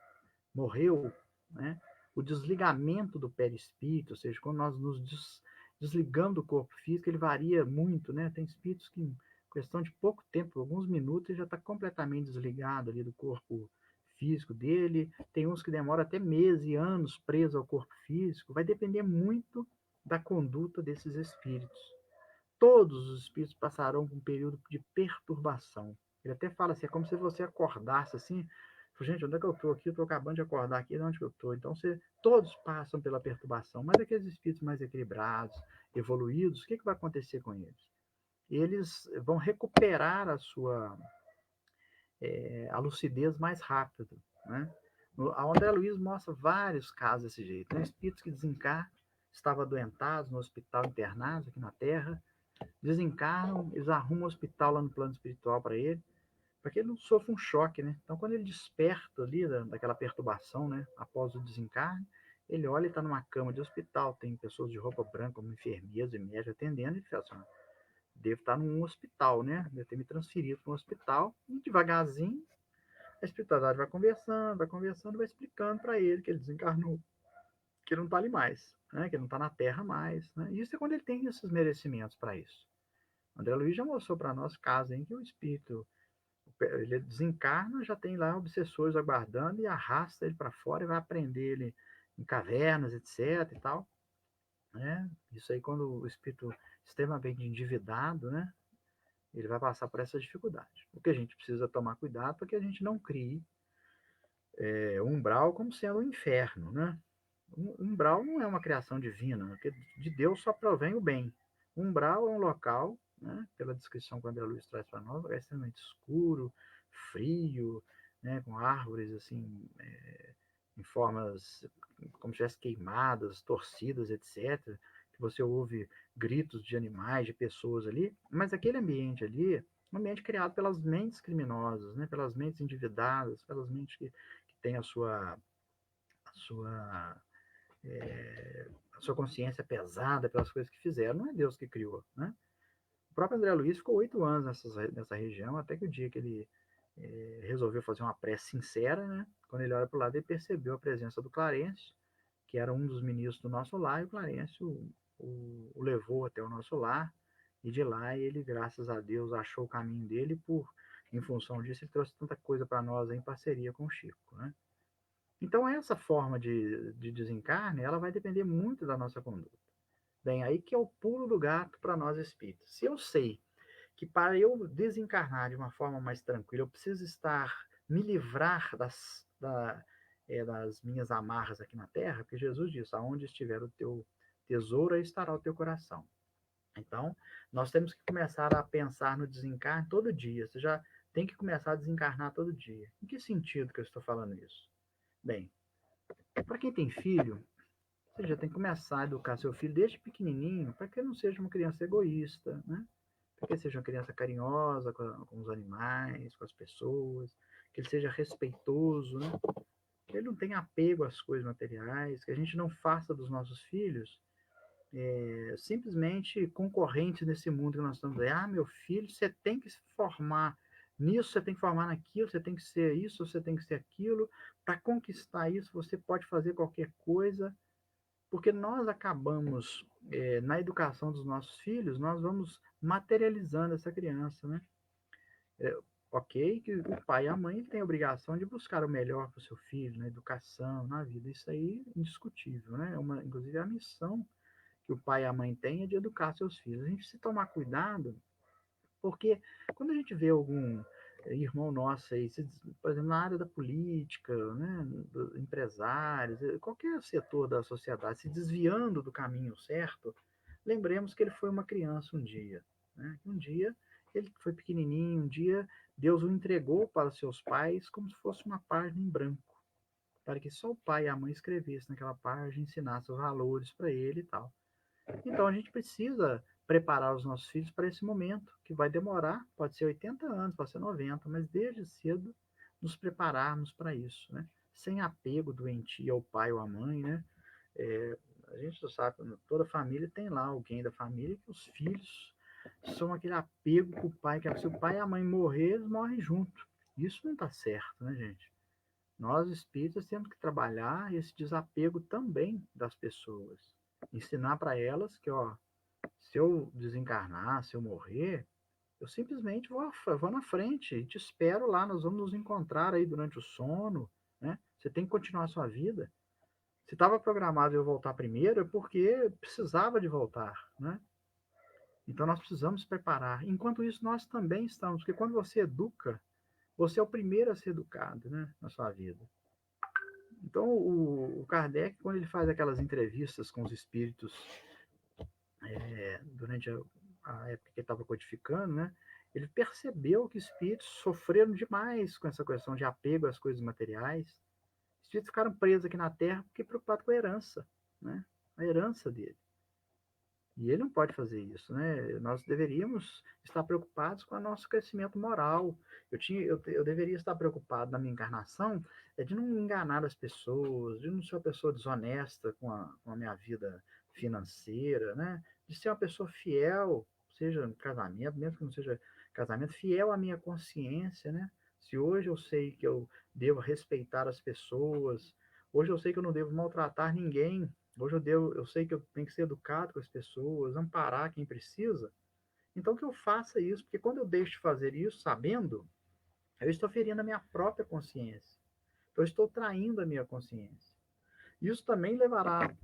morreu, né, o desligamento do perispírito, ou seja, quando nós nos desligamos do corpo físico, ele varia muito, né? Tem espíritos que, em questão de pouco tempo, alguns minutos, ele já está completamente desligado ali do corpo físico dele. Tem uns que demoram até meses e anos presos ao corpo físico. Vai depender muito da conduta desses espíritos. Todos os espíritos passarão por um período de perturbação. Ele até fala assim, é como se você acordasse assim, gente, onde é que eu estou aqui? Eu estou acabando de acordar aqui, onde que eu estou? Então, todos passam pela perturbação, mas aqueles espíritos mais equilibrados, evoluídos, o que vai acontecer com eles? Eles vão recuperar a lucidez mais rápido. Né? A André Luiz mostra vários casos desse jeito. Tem espíritos que desencarnam, estavam adoentados no hospital internados aqui na Terra, desencarnam, eles arrumam um hospital lá no plano espiritual para ele, para que ele não sofra um choque, né? Então, quando ele desperta ali daquela perturbação, né, após o desencarne, ele olha e está numa cama de hospital, tem pessoas de roupa branca, como enfermeiros e médicos atendendo, e ele fala assim, devo estar num hospital, né? Deve ter me transferido para um hospital, e devagarzinho, a espiritualidade vai conversando, vai explicando para ele que ele desencarnou, que ele não está ali mais, né? Que ele não está na Terra mais, né? E isso é quando ele tem esses merecimentos para isso. André Luiz já mostrou para nós casos em que o espírito ele desencarna, já tem lá obsessores aguardando e arrasta ele para fora e vai prender ele em cavernas, etc. e tal. Né? Isso aí, quando o espírito extremamente endividado, né? Ele vai passar por essa dificuldade. O que a gente precisa tomar cuidado para que a gente não crie o umbral como sendo um inferno, né? O umbral não é uma criação divina, porque de Deus só provém o bem. O umbral é um local, né, pela descrição que o André Luiz traz para nós, é extremamente escuro, frio, né, com árvores assim, em formas como se tivessem queimadas, torcidas, etc. Que você ouve gritos de animais, de pessoas ali, mas aquele ambiente ali é um ambiente criado pelas mentes criminosas, né, pelas mentes endividadas, pelas mentes que têm a sua consciência pesada pelas coisas que fizeram. Não é Deus que criou, né? O próprio André Luiz ficou 8 anos nessa região, até que o dia que ele resolveu fazer uma prece sincera, né? Quando ele olha para o lado, ele percebeu a presença do Clarencio, que era um dos ministros do nosso lar, e o Clarencio o levou até o nosso lar, e de lá ele, graças a Deus, achou o caminho dele, em função disso, ele trouxe tanta coisa para nós em parceria com o Chico, né? Então, essa forma de desencarne, ela vai depender muito da nossa conduta. Bem, aí que é o pulo do gato para nós espíritos. Se eu sei que para eu desencarnar de uma forma mais tranquila, eu preciso me livrar das minhas amarras aqui na Terra, porque Jesus disse, aonde estiver o teu tesouro, aí estará o teu coração. Então, nós temos que começar a pensar no desencarne todo dia. Você já tem que começar a desencarnar todo dia. Em que sentido que eu estou falando isso? Bem, para quem tem filho, você já tem que começar a educar seu filho desde pequenininho para que ele não seja uma criança egoísta, né? Para que ele seja uma criança carinhosa com os animais, com as pessoas, que ele seja respeitoso, né? Que ele não tenha apego às coisas materiais, que a gente não faça dos nossos filhos simplesmente concorrentes nesse mundo que nós estamos aí. Ah, meu filho, você tem que se formar nisso, você tem que formar naquilo, você tem que ser isso, você tem que ser aquilo. Para conquistar isso, você pode fazer qualquer coisa, porque nós acabamos, na educação dos nossos filhos, nós vamos materializando essa criança, né? Ok, que o pai e a mãe têm a obrigação de buscar o melhor para o seu filho, na educação, na vida, isso aí é indiscutível, né? Inclusive a missão que o pai e a mãe têm é de educar seus filhos. A gente precisa tomar cuidado Porque quando a gente vê algum irmão nosso aí, por exemplo, na área da política, né, empresários, qualquer setor da sociedade se desviando do caminho certo, lembremos que ele foi uma criança um dia. Né? Um dia ele foi pequenininho, um dia Deus o entregou para seus pais como se fosse uma página em branco, para que só o pai e a mãe escrevessem naquela página, ensinassem os valores para ele e tal. Então a gente precisa preparar os nossos filhos para esse momento, que vai demorar, pode ser 80 anos, pode ser 90, mas desde cedo nos prepararmos para isso, né? Sem apego doentio ao pai ou à mãe, né? A gente sabe, toda família tem lá alguém da família que os filhos são aquele apego com o pai, que se o pai e a mãe morrer, eles morrem junto. Isso não está certo, né, gente? Nós espíritas temos que trabalhar esse desapego também das pessoas. Ensinar para elas que, ó, se eu desencarnar, se eu morrer, eu simplesmente vou na frente e te espero lá, nós vamos nos encontrar aí durante o sono, né? Você tem que continuar a sua vida. Se estava programado eu voltar primeiro, é porque precisava de voltar, né? Então nós precisamos preparar. Enquanto isso, nós também estamos, porque quando você educa, você é o primeiro a ser educado, né, na sua vida. Então o Kardec, quando ele faz aquelas entrevistas com os espíritos durante a época que ele estava codificando, né, ele percebeu que os espíritos sofreram demais com essa questão de apego às coisas materiais. Os espíritos ficaram presos aqui na Terra porque preocupados com a herança, né, a herança dele. E ele não pode fazer isso, né? Nós deveríamos estar preocupados com o nosso crescimento moral. Eu deveria estar preocupado na minha encarnação de não enganar as pessoas, de não ser uma pessoa desonesta com a minha vida financeira, né? De ser uma pessoa fiel, seja no casamento, mesmo que não seja casamento, fiel à minha consciência, né? Se hoje eu sei que eu devo respeitar as pessoas, hoje eu sei que eu não devo maltratar ninguém, hoje eu sei que eu tenho que ser educado com as pessoas, amparar quem precisa. Então que eu faça isso, porque quando eu deixo de fazer isso sabendo, eu estou ferindo a minha própria consciência. Eu estou traindo a minha consciência. Isso também levará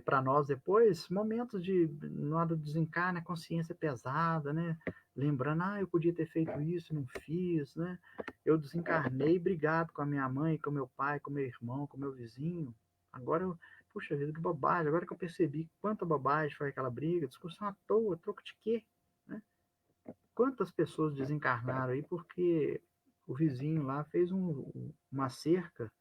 para nós depois momentos de na hora do desencarne, a consciência pesada, né? Lembrando, eu podia ter feito isso, não fiz, né? Eu desencarnei brigado com a minha mãe, com meu pai, com meu irmão, com meu vizinho. Agora puxa vida, que bobagem. Agora que eu percebi quanta bobagem foi aquela briga, discussão à toa, troco de quê? Né? Quantas pessoas desencarnaram aí porque o vizinho lá fez uma cerca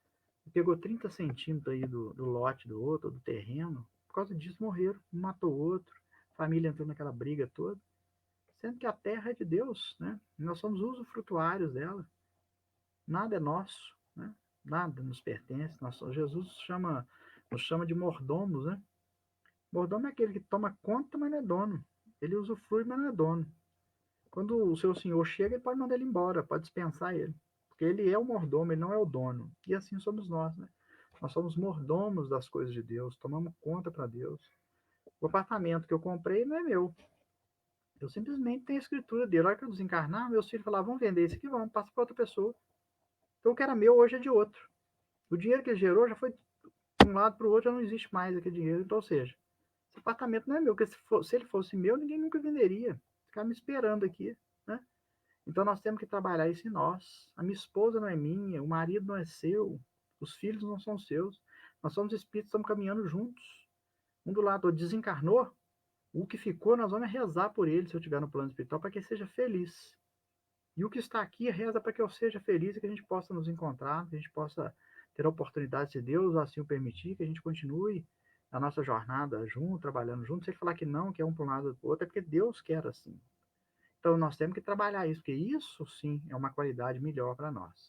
e pegou 30 centímetros aí do lote do outro, do terreno. Por causa disso morreram, um matou o outro, a família entrou naquela briga toda. Sendo que a terra é de Deus, né? Nós somos usufrutuários dela. Nada é nosso, né? Nada nos pertence. Jesus nos chama de mordomos, né? Mordomo é aquele que toma conta, mas não é dono. Ele usufrui, mas não é dono. Quando o seu senhor chega, ele pode mandar ele embora, pode dispensar ele. Porque ele é o mordomo, ele não é o dono. E assim somos nós, né? Nós somos mordomos das coisas de Deus, tomamos conta para Deus. O apartamento que eu comprei não é meu. Eu simplesmente tenho a escritura dele. Na hora que eu desencarnar, meus filhos falaram, vamos vender isso aqui, vamos, passa para outra pessoa. Então o que era meu hoje é de outro. O dinheiro que ele gerou já foi de um lado para o outro, já não existe mais aquele dinheiro. Então, ou seja, esse apartamento não é meu, porque se ele fosse meu, ninguém nunca venderia. Ficar me esperando aqui, né? Então nós temos que trabalhar isso em nós. A minha esposa não é minha, o marido não é seu, os filhos não são seus. Nós somos espíritos, estamos caminhando juntos. Um do lado desencarnou, o que ficou, nós vamos rezar por ele, se eu estiver no plano espiritual, para que ele seja feliz. E o que está aqui reza para que eu seja feliz e que a gente possa nos encontrar, que a gente possa ter a oportunidade, se Deus assim o permitir, que a gente continue a nossa jornada junto, trabalhando junto. Se ele falar que não, que é um para um lado para o outro, é porque Deus quer assim. Então nós temos que trabalhar isso, porque isso sim é uma qualidade melhor para nós.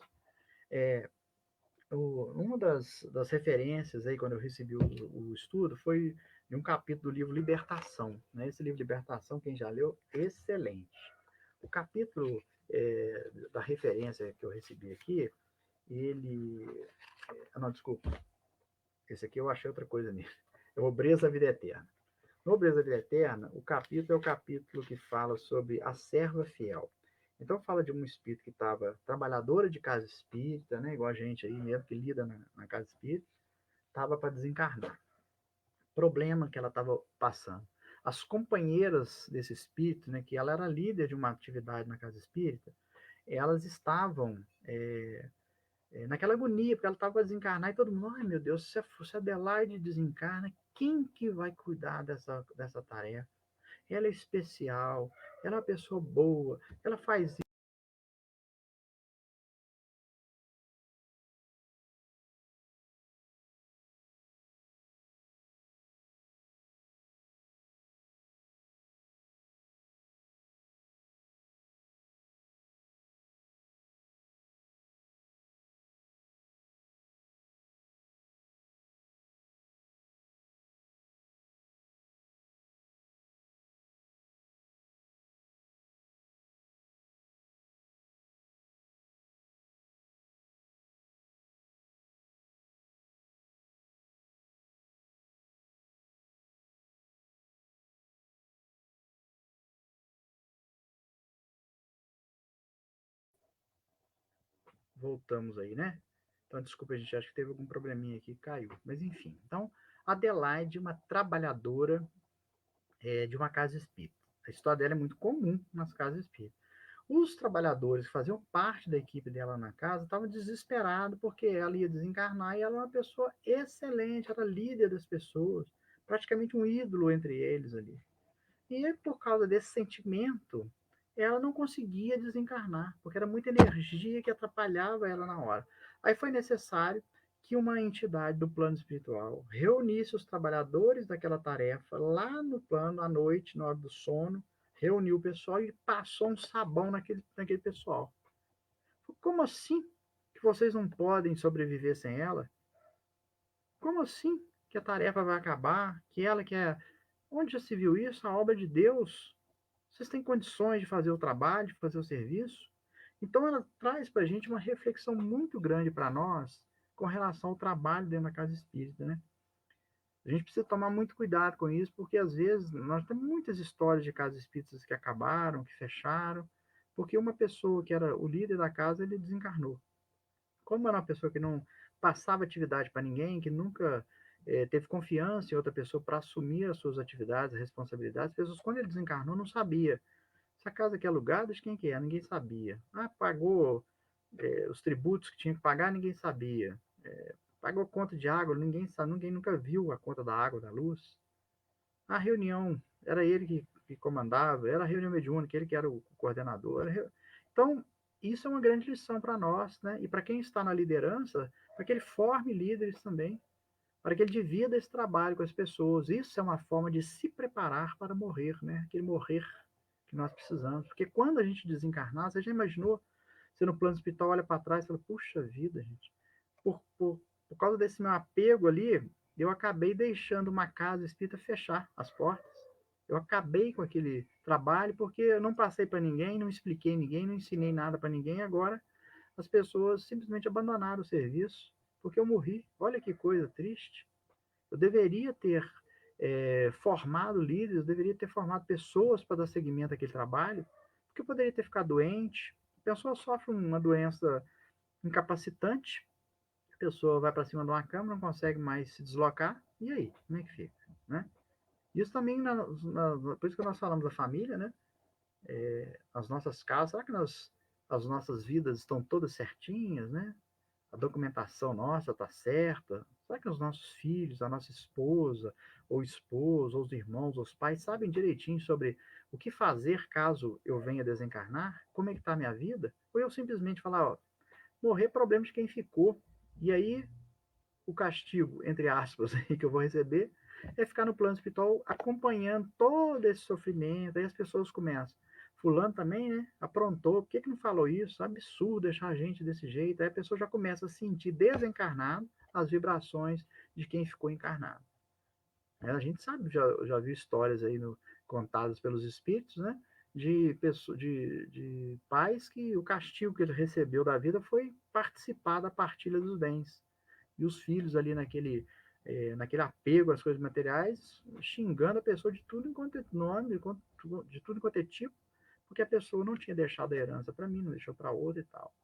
Uma das referências aí, quando eu recebi o estudo, foi em um capítulo do livro Libertação. Né? Esse livro Libertação, quem já leu, excelente. O capítulo da referência que eu recebi aqui, ele... não, desculpa. Esse aqui eu achei outra coisa nele. É Nobreza da Vida Eterna. Nobreza da Vida Eterna, o capítulo é o capítulo que fala sobre a serva fiel. Então fala de um espírito que estava trabalhadora de casa espírita, né, igual a gente aí mesmo, que lida na casa espírita, estava para desencarnar. Problema que ela estava passando. as companheiras desse espírito, né, que ela era líder de uma atividade na casa espírita, elas estavam naquela agonia, porque ela estava para desencarnar e todo mundo, ai meu Deus, se a Adelaide desencarna, quem que vai cuidar dessa tarefa? Ela é especial, ela é uma pessoa boa, ela faz isso. Voltamos aí, né? Então, desculpa, a gente acha que teve algum probleminha aqui, caiu. Mas enfim, então, Adelaide, uma trabalhadora de uma casa espírita. A história dela é muito comum nas casas espíritas. Os trabalhadores que faziam parte da equipe dela na casa estavam desesperados porque ela ia desencarnar e ela era uma pessoa excelente, era líder das pessoas, praticamente um ídolo entre eles ali. E por causa desse sentimento, ela não conseguia desencarnar, porque era muita energia que atrapalhava ela na hora. Aí foi necessário que uma entidade do plano espiritual reunisse os trabalhadores daquela tarefa lá no plano, à noite, na hora do sono, reuniu o pessoal e passou um sabão naquele pessoal. Como assim que vocês não podem sobreviver sem ela? Como assim que a tarefa vai acabar? Que ela que é. Onde já se viu isso? A obra de Deus. Vocês têm condições de fazer o trabalho, de fazer o serviço? Então, ela traz para a gente uma reflexão muito grande para nós com relação ao trabalho dentro da casa espírita, né? A gente precisa tomar muito cuidado com isso, porque às vezes nós temos muitas histórias de casas espíritas que acabaram, que fecharam, porque uma pessoa que era o líder da casa, ele desencarnou. Como era uma pessoa que não passava atividade para ninguém, que nunca teve confiança em outra pessoa para assumir as suas atividades, as responsabilidades, as pessoas, quando ele desencarnou, não sabia essa casa aqui é alugada, de quem que é? Ninguém sabia. Ah, pagou os tributos que tinha que pagar, ninguém sabia. Pagou conta de água, ninguém sabe, ninguém nunca viu a conta da água, da luz. A reunião, era ele que comandava, era a reunião mediúnica, ele que era o coordenador. Então, isso é uma grande lição para nós, né? E para quem está na liderança, para que ele forme líderes também, para que ele divida esse trabalho com as pessoas. Isso é uma forma de se preparar para morrer, né? Aquele morrer que nós precisamos. Porque quando a gente desencarnar, você já imaginou? Você no plano hospital olha para trás e fala, puxa vida, gente. Por causa desse meu apego ali, eu acabei deixando uma casa espírita fechar as portas. Eu acabei com aquele trabalho porque eu não passei para ninguém, não expliquei ninguém, não ensinei nada para ninguém. Agora as pessoas simplesmente abandonaram o serviço porque eu morri. Olha que coisa triste. Eu deveria ter formado líderes, eu deveria ter formado pessoas para dar seguimento àquele trabalho, porque eu poderia ter ficado doente. A pessoa sofre uma doença incapacitante, a pessoa vai para cima de uma cama, não consegue mais se deslocar, e aí? Como é que fica? Né? Isso também, por isso que nós falamos da família, né? As nossas casas, será que as nossas vidas estão todas certinhas, né? A documentação nossa está certa? Será que os nossos filhos, a nossa esposa, ou esposo, ou os irmãos, ou os pais sabem direitinho sobre o que fazer caso eu venha desencarnar? Como é que está a minha vida? Ou eu simplesmente falar, ó, morrer é problema de quem ficou. E aí, o castigo, entre aspas, que eu vou receber, é ficar no plano espiritual acompanhando todo esse sofrimento. Aí as pessoas começam. Fulano também, né? Aprontou. Por que não falou isso? Absurdo deixar a gente desse jeito. Aí a pessoa já começa a sentir desencarnado as vibrações de quem ficou encarnado. A gente sabe, já viu histórias aí contadas pelos espíritos, né? De pais que o castigo que ele recebeu da vida foi participar da partilha dos bens e os filhos ali naquele apego às coisas materiais, xingando a pessoa de tudo enquanto é nome, de tudo enquanto é tipo, porque a pessoa não tinha deixado a herança para mim, não deixou para outra e tal.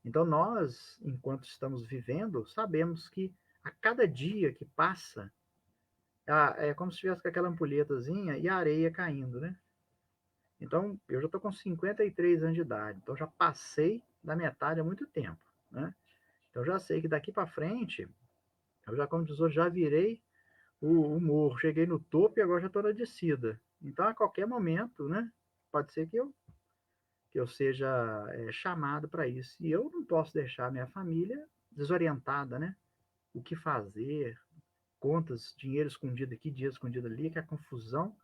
Então nós, enquanto estamos vivendo, sabemos que a cada dia que passa, É como se tivesse com aquela ampulhetazinha e a areia caindo, né? Então, eu já estou com 53 anos de idade, então já passei da metade há muito tempo, né? Então, já sei que daqui para frente, eu já, como diz hoje, já virei o morro, cheguei no topo e agora já estou na descida. Então, a qualquer momento, né? Pode ser que eu seja chamado para isso. E eu não posso deixar minha família desorientada, né? O que fazer, contas, dinheiro escondido aqui, dinheiro escondido ali, que é confusão.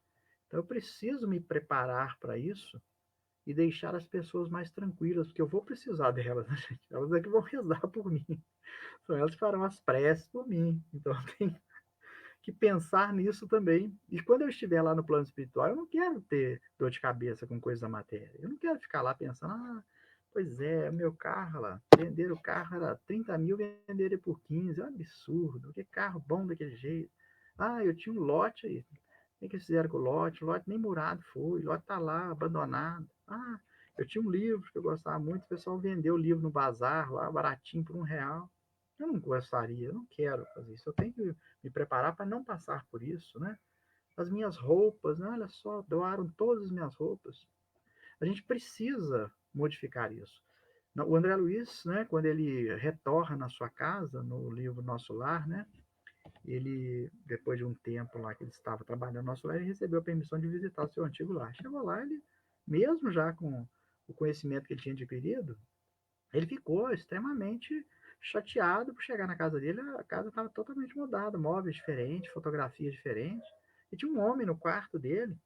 Então, eu preciso me preparar para isso e deixar as pessoas mais tranquilas, porque eu vou precisar delas, né, gente? Elas é que vão rezar por mim. São elas que farão as preces por mim. Então, tem que pensar nisso também. E quando eu estiver lá no plano espiritual, eu não quero ter dor de cabeça com coisas da matéria. Eu não quero ficar lá pensando, pois é, o meu carro lá, vender o carro era 30 mil, vender ele por 15, é um absurdo, que carro bom daquele jeito. Eu tinha um lote aí, o que eles fizeram com o lote? O lote nem murado foi, o lote tá lá, abandonado. Eu tinha um livro que eu gostava muito, o pessoal vendeu o livro no bazar lá, baratinho, por R$ 1. Eu não gostaria, eu não quero fazer isso. Eu tenho que me preparar para não passar por isso, né? As minhas roupas, né? Olha só, doaram todas as minhas roupas. A gente precisa modificar isso. O André Luiz, né, quando ele retorna na sua casa, no livro Nosso Lar, né, ele, depois de um tempo lá que ele estava trabalhando no Nosso Lar, ele recebeu a permissão de visitar o seu antigo lar. Chegou lá, ele, mesmo já com o conhecimento que ele tinha adquirido, ele ficou extremamente chateado por chegar na casa dele, a casa estava totalmente mudada, móveis diferentes, fotografias diferentes, e tinha um homem no quarto dele,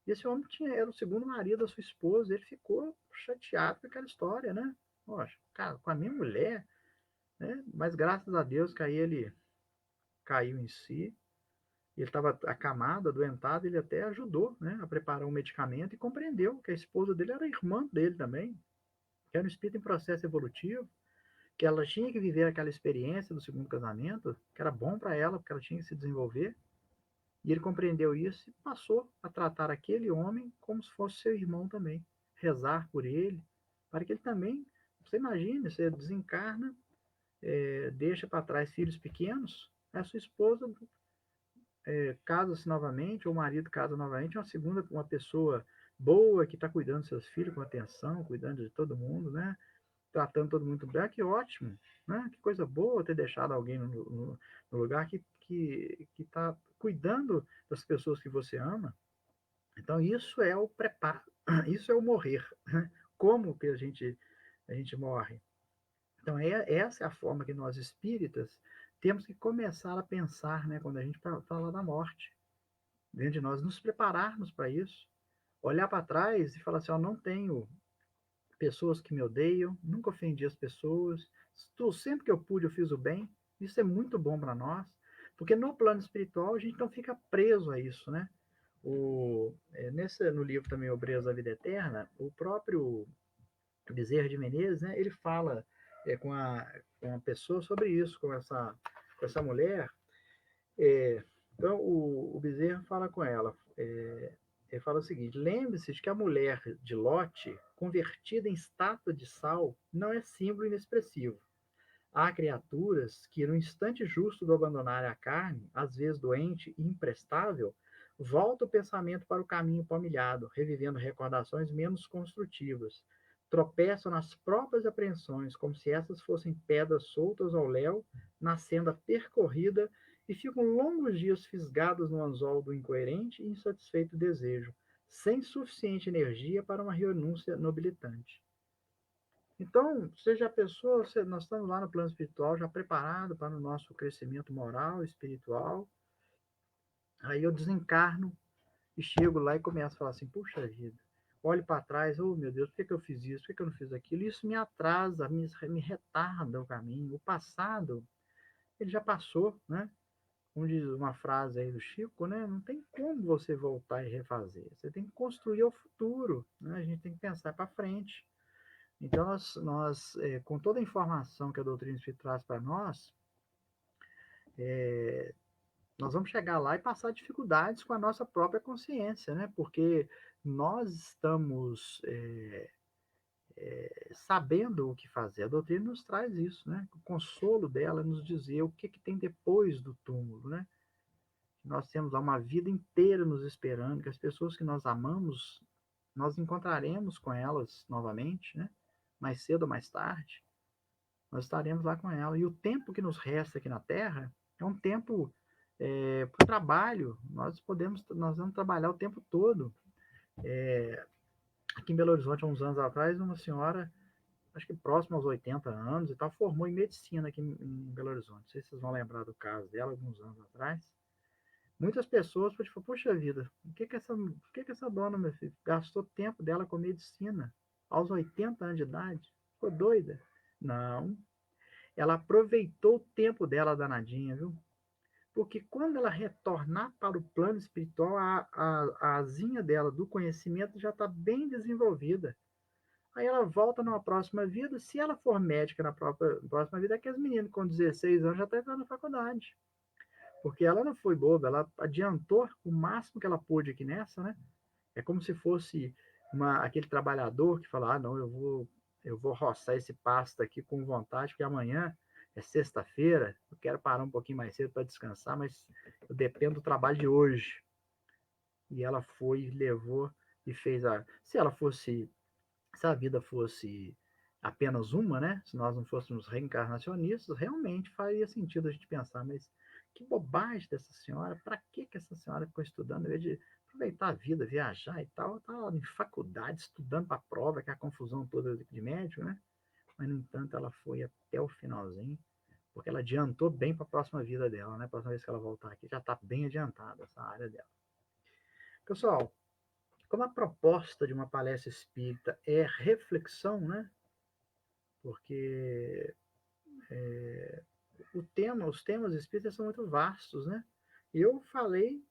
e esse homem era o segundo marido da sua esposa, ele ficou chateado com aquela história, né? Poxa, cara, com a minha mulher, né? Mas graças a Deus que aí ele caiu em si, ele estava acamado, adoentado, ele até ajudou, né, a preparar um medicamento e compreendeu que a esposa dele era irmã dele também, que era um espírito em processo evolutivo, que ela tinha que viver aquela experiência do segundo casamento, que era bom para ela, porque ela tinha que se desenvolver, e ele compreendeu isso e passou a tratar aquele homem como se fosse seu irmão também, rezar por ele, para que ele também, você imagine, você desencarna, deixa para trás filhos pequenos, a sua esposa casa-se novamente, ou o marido casa novamente, uma pessoa boa que está cuidando dos seus filhos com atenção, cuidando de todo mundo, né? Tratando todo mundo bem, que ótimo, né? Que coisa boa ter deixado alguém no lugar que está cuidando das pessoas que você ama. Então, isso é o preparo, isso é o morrer. Né? Como que a gente morre? Então, essa é a forma que nós espíritas temos que começar a pensar, né, quando a gente fala da morte, dentro de nós, nos prepararmos para isso, olhar para trás e falar assim: não tenho pessoas que me odeiam, nunca ofendi as pessoas, sempre que eu pude eu fiz o bem. Isso é muito bom para nós, porque no plano espiritual a gente não fica preso a isso, né? No livro também Obreiros da Vida Eterna, o próprio Bezerra de Menezes, né, ele fala com uma pessoa sobre isso, com essa mulher. Então, o Bezerra fala com ela, ele fala o seguinte: lembre-se de que a mulher de Lote, convertida em estátua de sal, não é símbolo inexpressivo. Há criaturas que, no instante justo do abandonar a carne, às vezes doente e imprestável, volta o pensamento para o caminho palmilhado, revivendo recordações menos construtivas. Tropeçam nas próprias apreensões, como se essas fossem pedras soltas ao léu, na senda percorrida, e ficam longos dias fisgados no anzol do incoerente e insatisfeito desejo, sem suficiente energia para uma renúncia nobilitante. Então, você já pensou, nós estamos lá no plano espiritual, já preparado para o nosso crescimento moral, espiritual. Aí eu desencarno e chego lá e começo a falar assim: puxa vida, olho para trás, oh meu Deus, por que eu fiz isso? Por que eu não fiz aquilo? Isso me atrasa, me retarda o caminho. O passado, ele já passou, né? Como diz uma frase aí do Chico, né? Não tem como você voltar e refazer. Você tem que construir o futuro, né? A gente tem que pensar para frente. Então, com toda a informação que a doutrina espírita traz para nós vamos chegar lá e passar dificuldades com a nossa própria consciência, né? Porque nós estamos sabendo o que fazer. A doutrina nos traz isso, né? O consolo dela é nos dizer o que tem depois do túmulo, né? nós temos lá uma vida inteira nos esperando, que as pessoas que nós amamos, nós encontraremos com elas novamente, né? Mais cedo ou mais tarde, nós estaremos lá com ela. E o tempo que nos resta aqui na Terra é um tempo para o trabalho. Nós vamos trabalhar o tempo todo. Aqui em Belo Horizonte, há uns anos atrás, uma senhora, acho que próxima aos 80 anos e tal, formou em medicina aqui em Belo Horizonte. Não sei se vocês vão lembrar do caso dela, alguns anos atrás. Muitas pessoas podem falar, puxa vida, por que essa dona, meu filho, gastou tempo dela com medicina aos 80 anos de idade? Ficou doida? Não. Ela aproveitou o tempo dela danadinha, viu? Porque quando ela retornar para o plano espiritual, a asinha dela do conhecimento já está bem desenvolvida. Aí ela volta numa próxima vida. Se ela for médica na próxima vida, é que as meninas com 16 anos já estão entrando na faculdade. Porque ela não foi boba, ela adiantou o máximo que ela pôde aqui nessa, né? É como se fosse aquele trabalhador que fala, não, eu vou roçar esse pasto aqui com vontade, porque amanhã é sexta-feira, eu quero parar um pouquinho mais cedo para descansar, mas eu dependo do trabalho de hoje. E ela foi, levou e fez se a vida fosse apenas uma, né? Se nós não fôssemos reencarnacionistas, realmente faria sentido a gente pensar, mas que bobagem dessa senhora, para que essa senhora ficou estudando, ao invés de aproveitar a vida, viajar e tal, tá em faculdade, estudando para a prova, que é a confusão toda de médico, né? Mas, no entanto, ela foi até o finalzinho, porque ela adiantou bem para a próxima vida dela, né? A próxima vez que ela voltar aqui, já está bem adiantada essa área dela. Pessoal, como a proposta de uma palestra espírita é reflexão, né? Porque os temas espíritas são muito vastos, né? E eu falei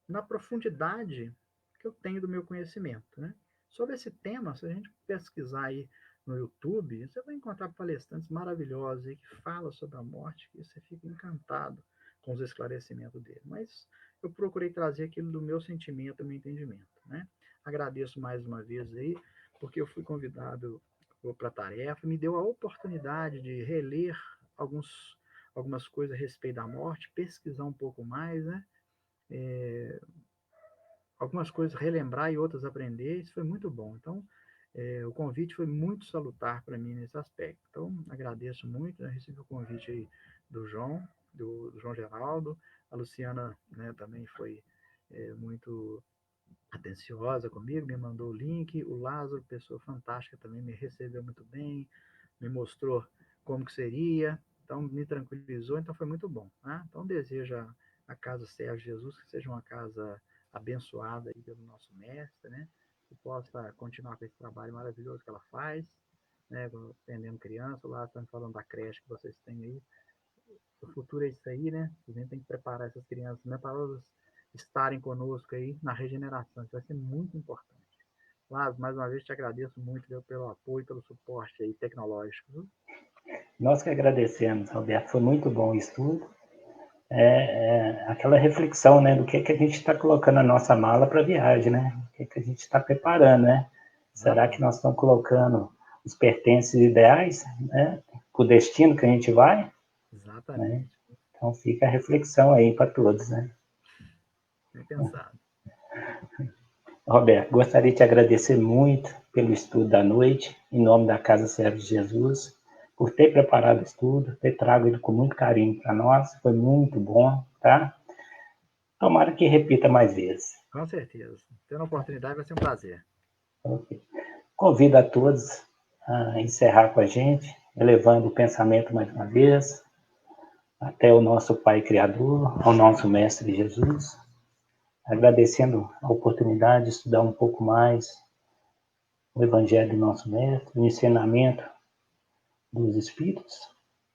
na profundidade que eu tenho do meu conhecimento, né? Sobre esse tema, se a gente pesquisar aí no YouTube, você vai encontrar palestrantes maravilhosos aí que falam sobre a morte, que você fica encantado com os esclarecimentos dele. Mas eu procurei trazer aquilo do meu sentimento, do meu entendimento, né? Agradeço mais uma vez aí, porque eu fui convidado para a tarefa, me deu a oportunidade de reler algumas coisas a respeito da morte, pesquisar um pouco mais, né? Algumas coisas relembrar e outras aprender, isso foi muito bom. Então, o convite foi muito salutar para mim nesse aspecto. Então, agradeço muito, né? Recebi o convite aí do João, do João Geraldo, a Luciana, né, também foi muito atenciosa comigo, me mandou o link, o Lázaro, pessoa fantástica, também me recebeu muito bem, me mostrou como que seria, então me tranquilizou, então foi muito bom, né? Então desejo a casa Sérgio Jesus que seja uma casa abençoada aí pelo nosso mestre, né? Que possa continuar com esse trabalho maravilhoso que ela faz, né? Atendendo criança, lá estamos falando da creche que vocês têm aí, o futuro é isso aí, né? A gente tem que preparar essas crianças, né, para elas estarem conosco aí na regeneração. Isso vai ser muito importante. Lázaro, mais uma vez te agradeço muito, viu, pelo apoio, pelo suporte aí tecnológico. Viu? Nós que agradecemos, Alberto. Foi muito bom o estudo. Aquela reflexão, né, do que a gente está colocando na nossa mala para a viagem, né? O que a gente está preparando, né? Será que nós estamos colocando os pertences ideais, né, para o destino que a gente vai? Exatamente. Né? Então fica a reflexão aí para todos, né? Bem pensado. Roberto, gostaria de te agradecer muito pelo estudo da noite, em nome da Casa Sérgio Jesus, por ter preparado o estudo, ter trago ele com muito carinho para nós, foi muito bom, tá? Tomara que repita mais vezes. Com certeza. Tendo a oportunidade vai ser um prazer. Okay. Convido a todos a encerrar com a gente, elevando o pensamento mais uma vez, até o nosso Pai Criador, ao nosso Mestre Jesus, agradecendo a oportunidade de estudar um pouco mais o Evangelho do nosso Mestre, o ensinamento dos Espíritos,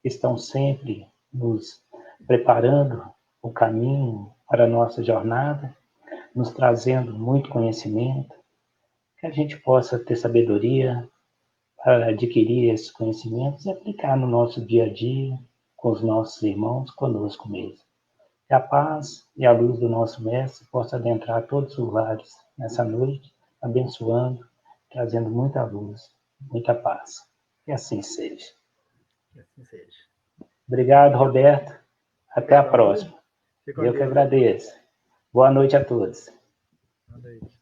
que estão sempre nos preparando o caminho para a nossa jornada, nos trazendo muito conhecimento, que a gente possa ter sabedoria para adquirir esses conhecimentos e aplicar no nosso dia a dia, com os nossos irmãos, conosco mesmo. Que a paz e a luz do nosso Mestre possa adentrar todos os lares nessa noite, abençoando, trazendo muita luz, muita paz. Que assim seja. Que assim seja. Obrigado, Roberto. Até a próxima. Eu que agradeço. Boa noite a todos. Boa noite.